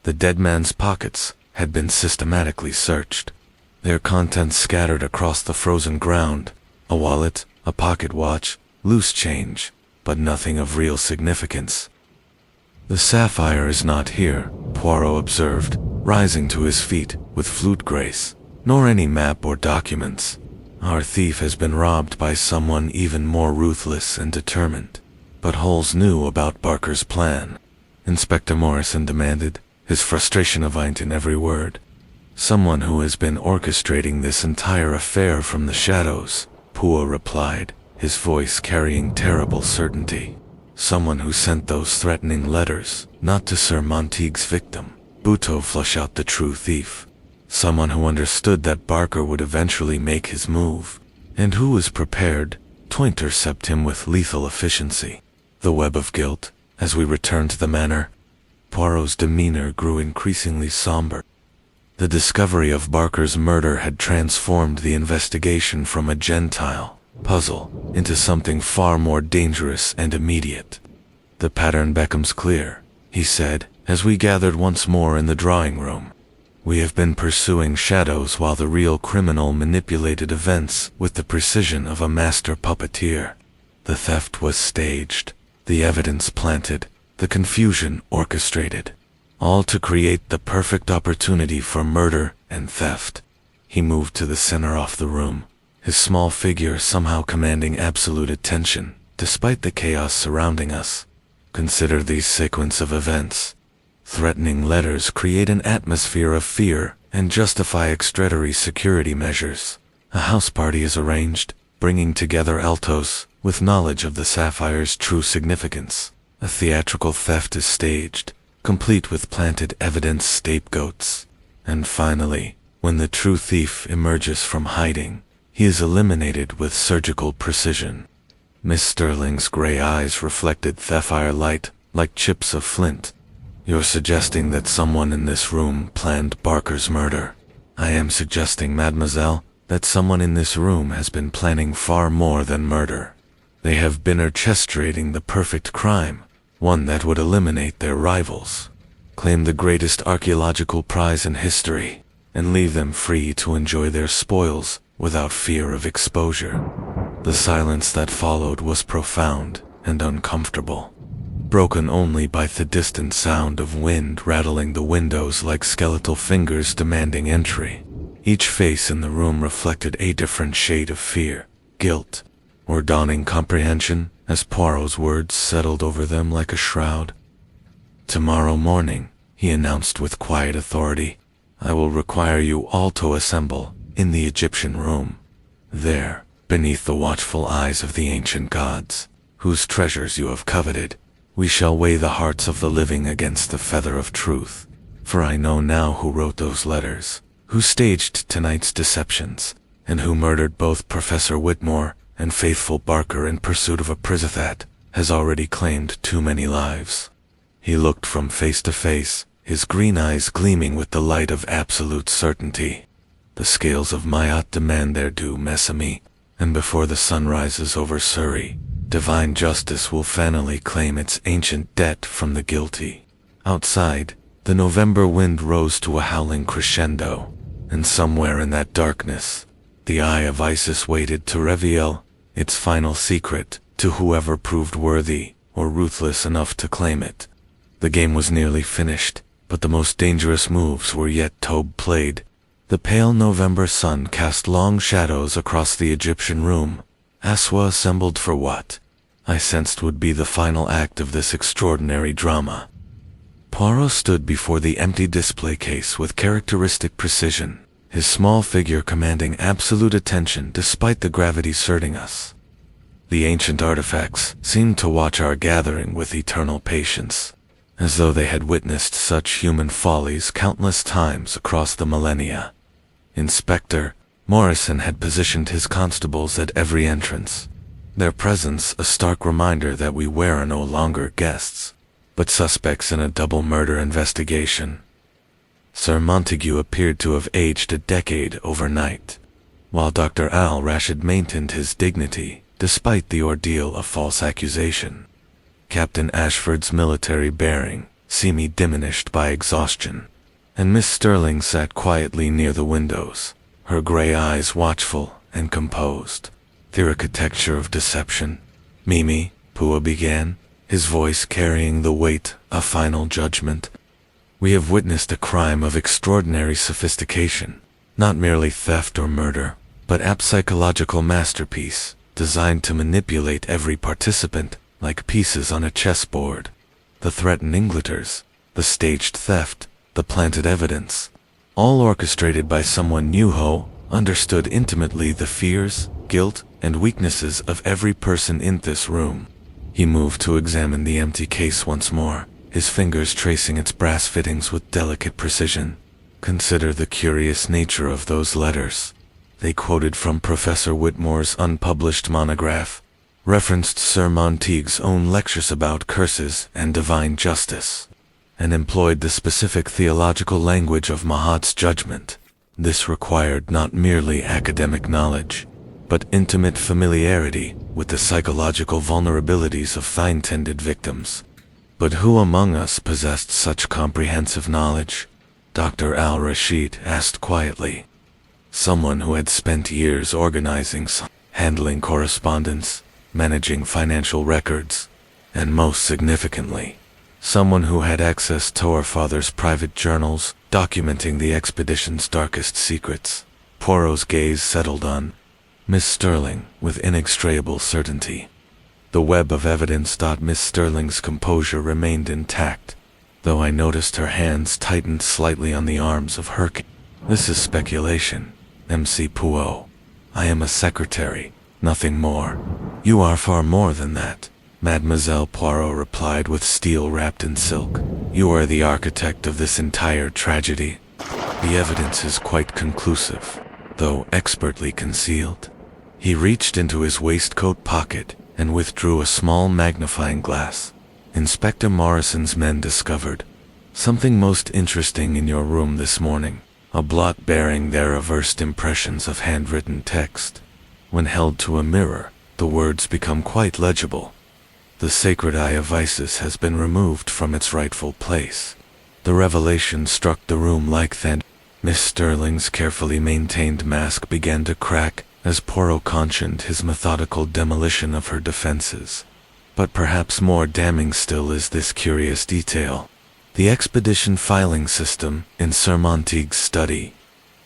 The dead man's pockets had been systematically searched, their contents scattered across the frozen ground, a wallet, a pocket watch, loose change, but nothing of real significance. "The sapphire is not here," Poirot observed, rising to his feet with flute grace, "nor any map or documents. Our thief has been robbed by someone even more ruthless and determined." But Holmes knew about Barker's plan, Inspector Morrison demanded, his frustration evident in every word. "Someone who has been orchestrating this entire affair from the shadows," Poirot replied, his voice carrying terrible certainty. "Someone who sent those threatening letters, not to Sir Montague's victim, but to flush out the true thief. Someone who understood that Barker would eventually make his move, and who was prepared to intercept him with lethal efficiency." The web of guilt, as we returned to the manor, Poirot's demeanor grew increasingly somber. The discovery of Barker's murder had transformed the investigation from a Gentile puzzle into something far more dangerous and immediate. "The pattern becomes clear," he said, as we gathered once more in the drawing room. "We have been pursuing shadows while the real criminal manipulated events with the precision of a master puppeteer. The theft was staged, the evidence planted, the confusion orchestrated, all to create the perfect opportunity for murder and theft." He moved to the center of the room, his small figure somehow commanding absolute attention, despite the chaos surrounding us. "Consider these sequence of events. Threatening letters create an atmosphere of fear and justify extraordinary security measures. A house party is arranged, bringing together altos with knowledge of the sapphire's true significance. A theatrical theft is staged, complete with planted evidence scapegoats. And finally, when the true thief emerges from hiding, he is eliminated with surgical precision." Miss Sterling's gray eyes reflected sapphire light like chips of flint. "You're suggesting that someone in this room planned Barker's murder?" "I am suggesting, mademoiselle, that someone in this room has been planning far more than murder. They have been orchestrating the perfect crime, one that would eliminate their rivals, claim the greatest archaeological prize in history, and leave them free to enjoy their spoils without fear of exposure." The silence that followed was profound and uncomfortable, broken only by the distant sound of wind rattling the windows like skeletal fingers demanding entry. Each face in the room reflected a different shade of fear, guilt, or dawning comprehension as Poirot's words settled over them like a shroud. "Tomorrow morning," he announced with quiet authority, "I will require you all to assemble in the Egyptian room. There, beneath the watchful eyes of the ancient gods, whose treasures you have coveted, we shall weigh the hearts of the living against the feather of truth. For I know now who wrote those letters, who staged tonight's deceptions, and who murdered both Professor Whitmore and faithful Barker in pursuit of a prize that has already claimed too many lives." He looked from face to face, his green eyes gleaming with the light of absolute certainty. "The scales of Maat demand their due, mes amis, and before the sun rises over Surrey, divine justice will finally claim its ancient debt from the guilty." Outside, the November wind rose to a howling crescendo, and somewhere in that darkness, the eye of Isis waited to reveal its final secret to whoever proved worthy or ruthless enough to claim it. The game was nearly finished, but the most dangerous moves were yet to be played. The pale November sun cast long shadows across the Egyptian room. Aswa assembled for what I sensed would be the final act of this extraordinary drama. Poirot stood before the empty display case with characteristic precision, his small figure commanding absolute attention despite the gravity surging us. The ancient artifacts seemed to watch our gathering with eternal patience, as though they had witnessed such human follies countless times across the millennia. Inspector Morrison had positioned his constables at every entrance, their presence a stark reminder that we were no longer guests, but suspects in a double murder investigation. Sir Montague appeared to have aged a decade overnight, while Dr. Al Rashid maintained his dignity despite the ordeal of false accusation. Captain Ashford's military bearing seemed diminished by exhaustion, and Miss Sterling sat quietly near the windows, her gray eyes watchful and composed. The architecture of deception, Mimi, Pua began, his voice carrying the weight of final judgment. We have witnessed a crime of extraordinary sophistication, not merely theft or murder, but a psychological masterpiece designed to manipulate every participant like pieces on a chessboard. The threatened glitters, the staged theft, the planted evidence, all orchestrated by someone new who understood intimately the fears, guilt, and weaknesses of every person in this room. He moved to examine the empty case once more, his fingers tracing its brass fittings with delicate precision. Consider the curious nature of those letters. They quoted from Professor Whitmore's unpublished monograph, referenced Sir Montague's own lectures about curses and divine justice, and employed the specific theological language of Mahat's judgment. This required not merely academic knowledge, but intimate familiarity with the psychological vulnerabilities of intended victims. But who among us possessed such comprehensive knowledge? Dr. Al-Rashid asked quietly. Someone who had spent years organizing, handling correspondence, managing financial records, and most significantly, someone who had access to our father's private journals, documenting the expedition's darkest secrets. Poirot's gaze settled on Miss Sterling with inextricable certainty. The web of evidence. Miss Sterling's composure remained intact, though I noticed her hands tightened slightly on the arms of Hercule. This is speculation, MC Poirot. I am a secretary, nothing more. You are far more than that, Mademoiselle Poirot replied with steel wrapped in silk. You are the architect of this entire tragedy. The evidence is quite conclusive, though expertly concealed. He reached into his waistcoat pocket and withdrew a small magnifying glass. Inspector Morrison's men discovered something most interesting in your room this morning. A blot bearing their reversed impressions of handwritten text. When held to a mirror, the words become quite legible. The sacred eye of Isis has been removed from its rightful place. The revelation struck the room like thunder. Miss Sterling's carefully maintained mask began to crack as Poirot cautioned his methodical demolition of her defenses. But perhaps more damning still is this curious detail. The expedition filing system in Sir Montague's study.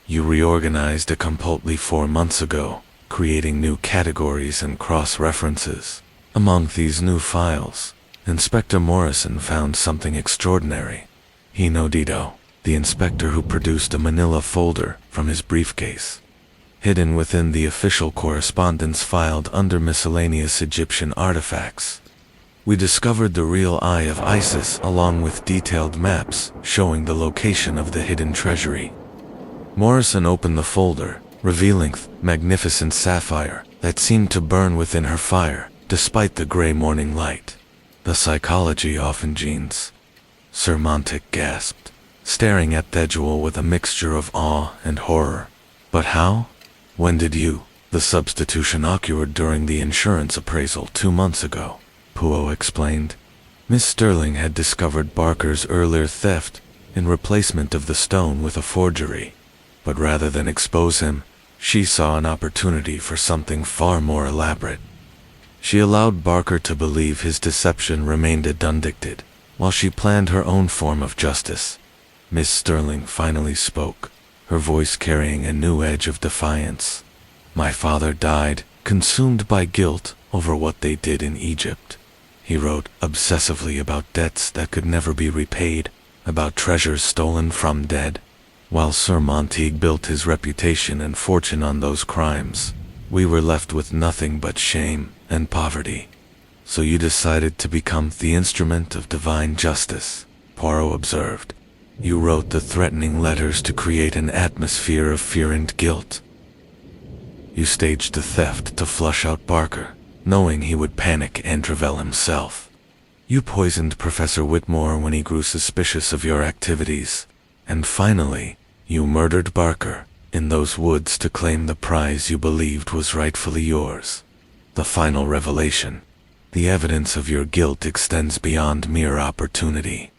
You reorganized it completely 4 months ago, creating new categories and cross-references. Among these new files, Inspector Morrison found something extraordinary. Hinodito, the inspector who produced a manila folder from his briefcase. Hidden within the official correspondence filed under miscellaneous Egyptian artifacts. We discovered the real eye of Isis along with detailed maps showing the location of the hidden treasury. Morrison opened the folder, revealing the magnificent sapphire that seemed to burn within her fire despite the gray morning light. The psychology of genes. Sir Montague gasped, staring at the jewel with a mixture of awe and horror. But how? When did you? The substitution occurred during the insurance appraisal 2 months ago. Poirot explained. Miss Sterling had discovered Barker's earlier theft in replacement of the stone with a forgery, but rather than expose him, she saw an opportunity for something far more elaborate. She allowed Barker to believe his deception remained undetected, while she planned her own form of justice. Miss Sterling finally spoke, her voice carrying a new edge of defiance. My father died, consumed by guilt over what they did in Egypt. He wrote obsessively about debts that could never be repaid, about treasures stolen from dead. While Sir Montague built his reputation and fortune on those crimes, we were left with nothing but shame and poverty. So you decided to become the instrument of divine justice, Poirot observed. You wrote the threatening letters to create an atmosphere of fear and guilt. You staged the theft to flush out Barker, knowing he would panic and reveal himself. You poisoned Professor Whitmore when he grew suspicious of your activities. And finally, you murdered Barker in those woods to claim the prize you believed was rightfully yours. The final revelation. The evidence of your guilt extends beyond mere opportunity.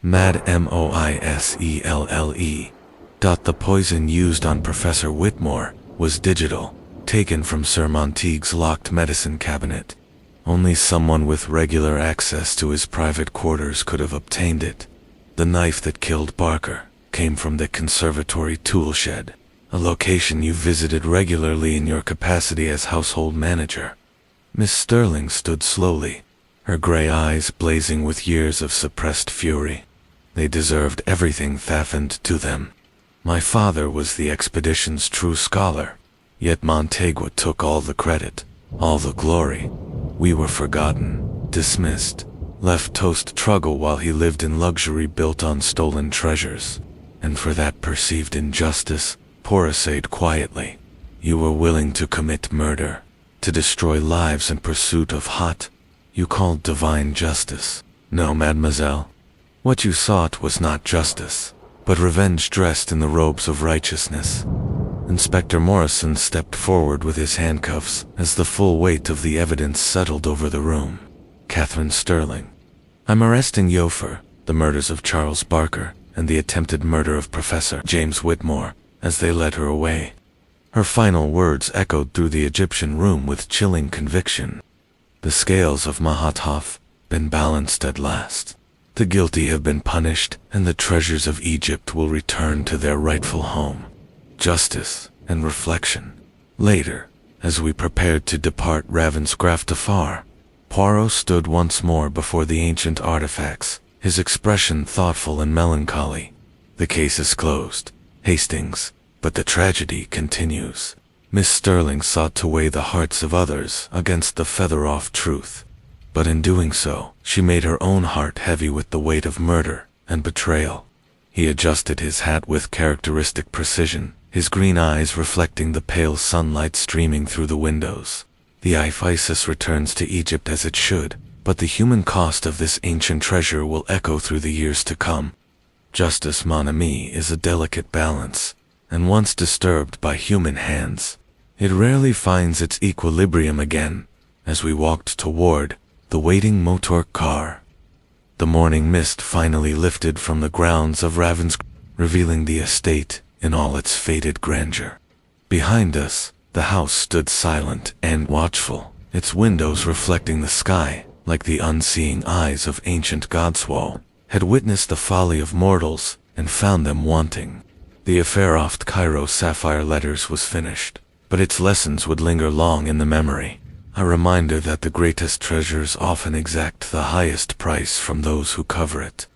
Mad Moiselle. The poison used on Professor Whitmore was digital, taken from Sir Montague's locked medicine cabinet. Only someone with regular access to his private quarters could have obtained it. The knife that killed Barker came from the conservatory tool shed, a location you visited regularly in your capacity as household manager. Miss Sterling stood slowly, her gray eyes blazing with years of suppressed fury. They deserved everything happened to them. My father was the expedition's true scholar, yet Montague took all the credit, all the glory. We were forgotten, dismissed, left to struggle while he lived in luxury built on stolen treasures. And for that perceived injustice, Poirot said quietly, you were willing to commit murder, to destroy lives in pursuit of what you called divine justice. No, mademoiselle. What you sought was not justice, but revenge dressed in the robes of righteousness. Inspector Morrison stepped forward with his handcuffs as the full weight of the evidence settled over the room. Catherine Sterling. I'm arresting you for the murders of Charles Barker and the attempted murder of Professor James Whitmore, as they led her away. Her final words echoed through the Egyptian room with chilling conviction. The scales of Mahat have been balanced at last. The guilty have been punished, and the treasures of Egypt will return to their rightful home. Justice and reflection. Later, as we prepared to depart Ravenscraft afar, Poirot stood once more before the ancient artifacts, his expression thoughtful and melancholy. The case is closed, Hastings, but the tragedy continues. Miss Sterling sought to weigh the hearts of others against the feather-off truth, but in doing so, she made her own heart heavy with the weight of murder and betrayal. He adjusted his hat with characteristic precision, his green eyes reflecting the pale sunlight streaming through the windows. The Isis returns to Egypt as it should, but the human cost of this ancient treasure will echo through the years to come. Justice, mon ami, is a delicate balance, and once disturbed by human hands, it rarely finds its equilibrium again. As we walked toward the waiting motor car, the morning mist finally lifted from the grounds of Ravenscraft, revealing the estate in all its faded grandeur. Behind us, the house stood silent and watchful, its windows reflecting the sky like the unseeing eyes of ancient godswall, had witnessed the folly of mortals and found them wanting. The affair of Cairo Sapphire letters was finished, but its lessons would linger long in the memory, a reminder that the greatest treasures often exact the highest price from those who cover it.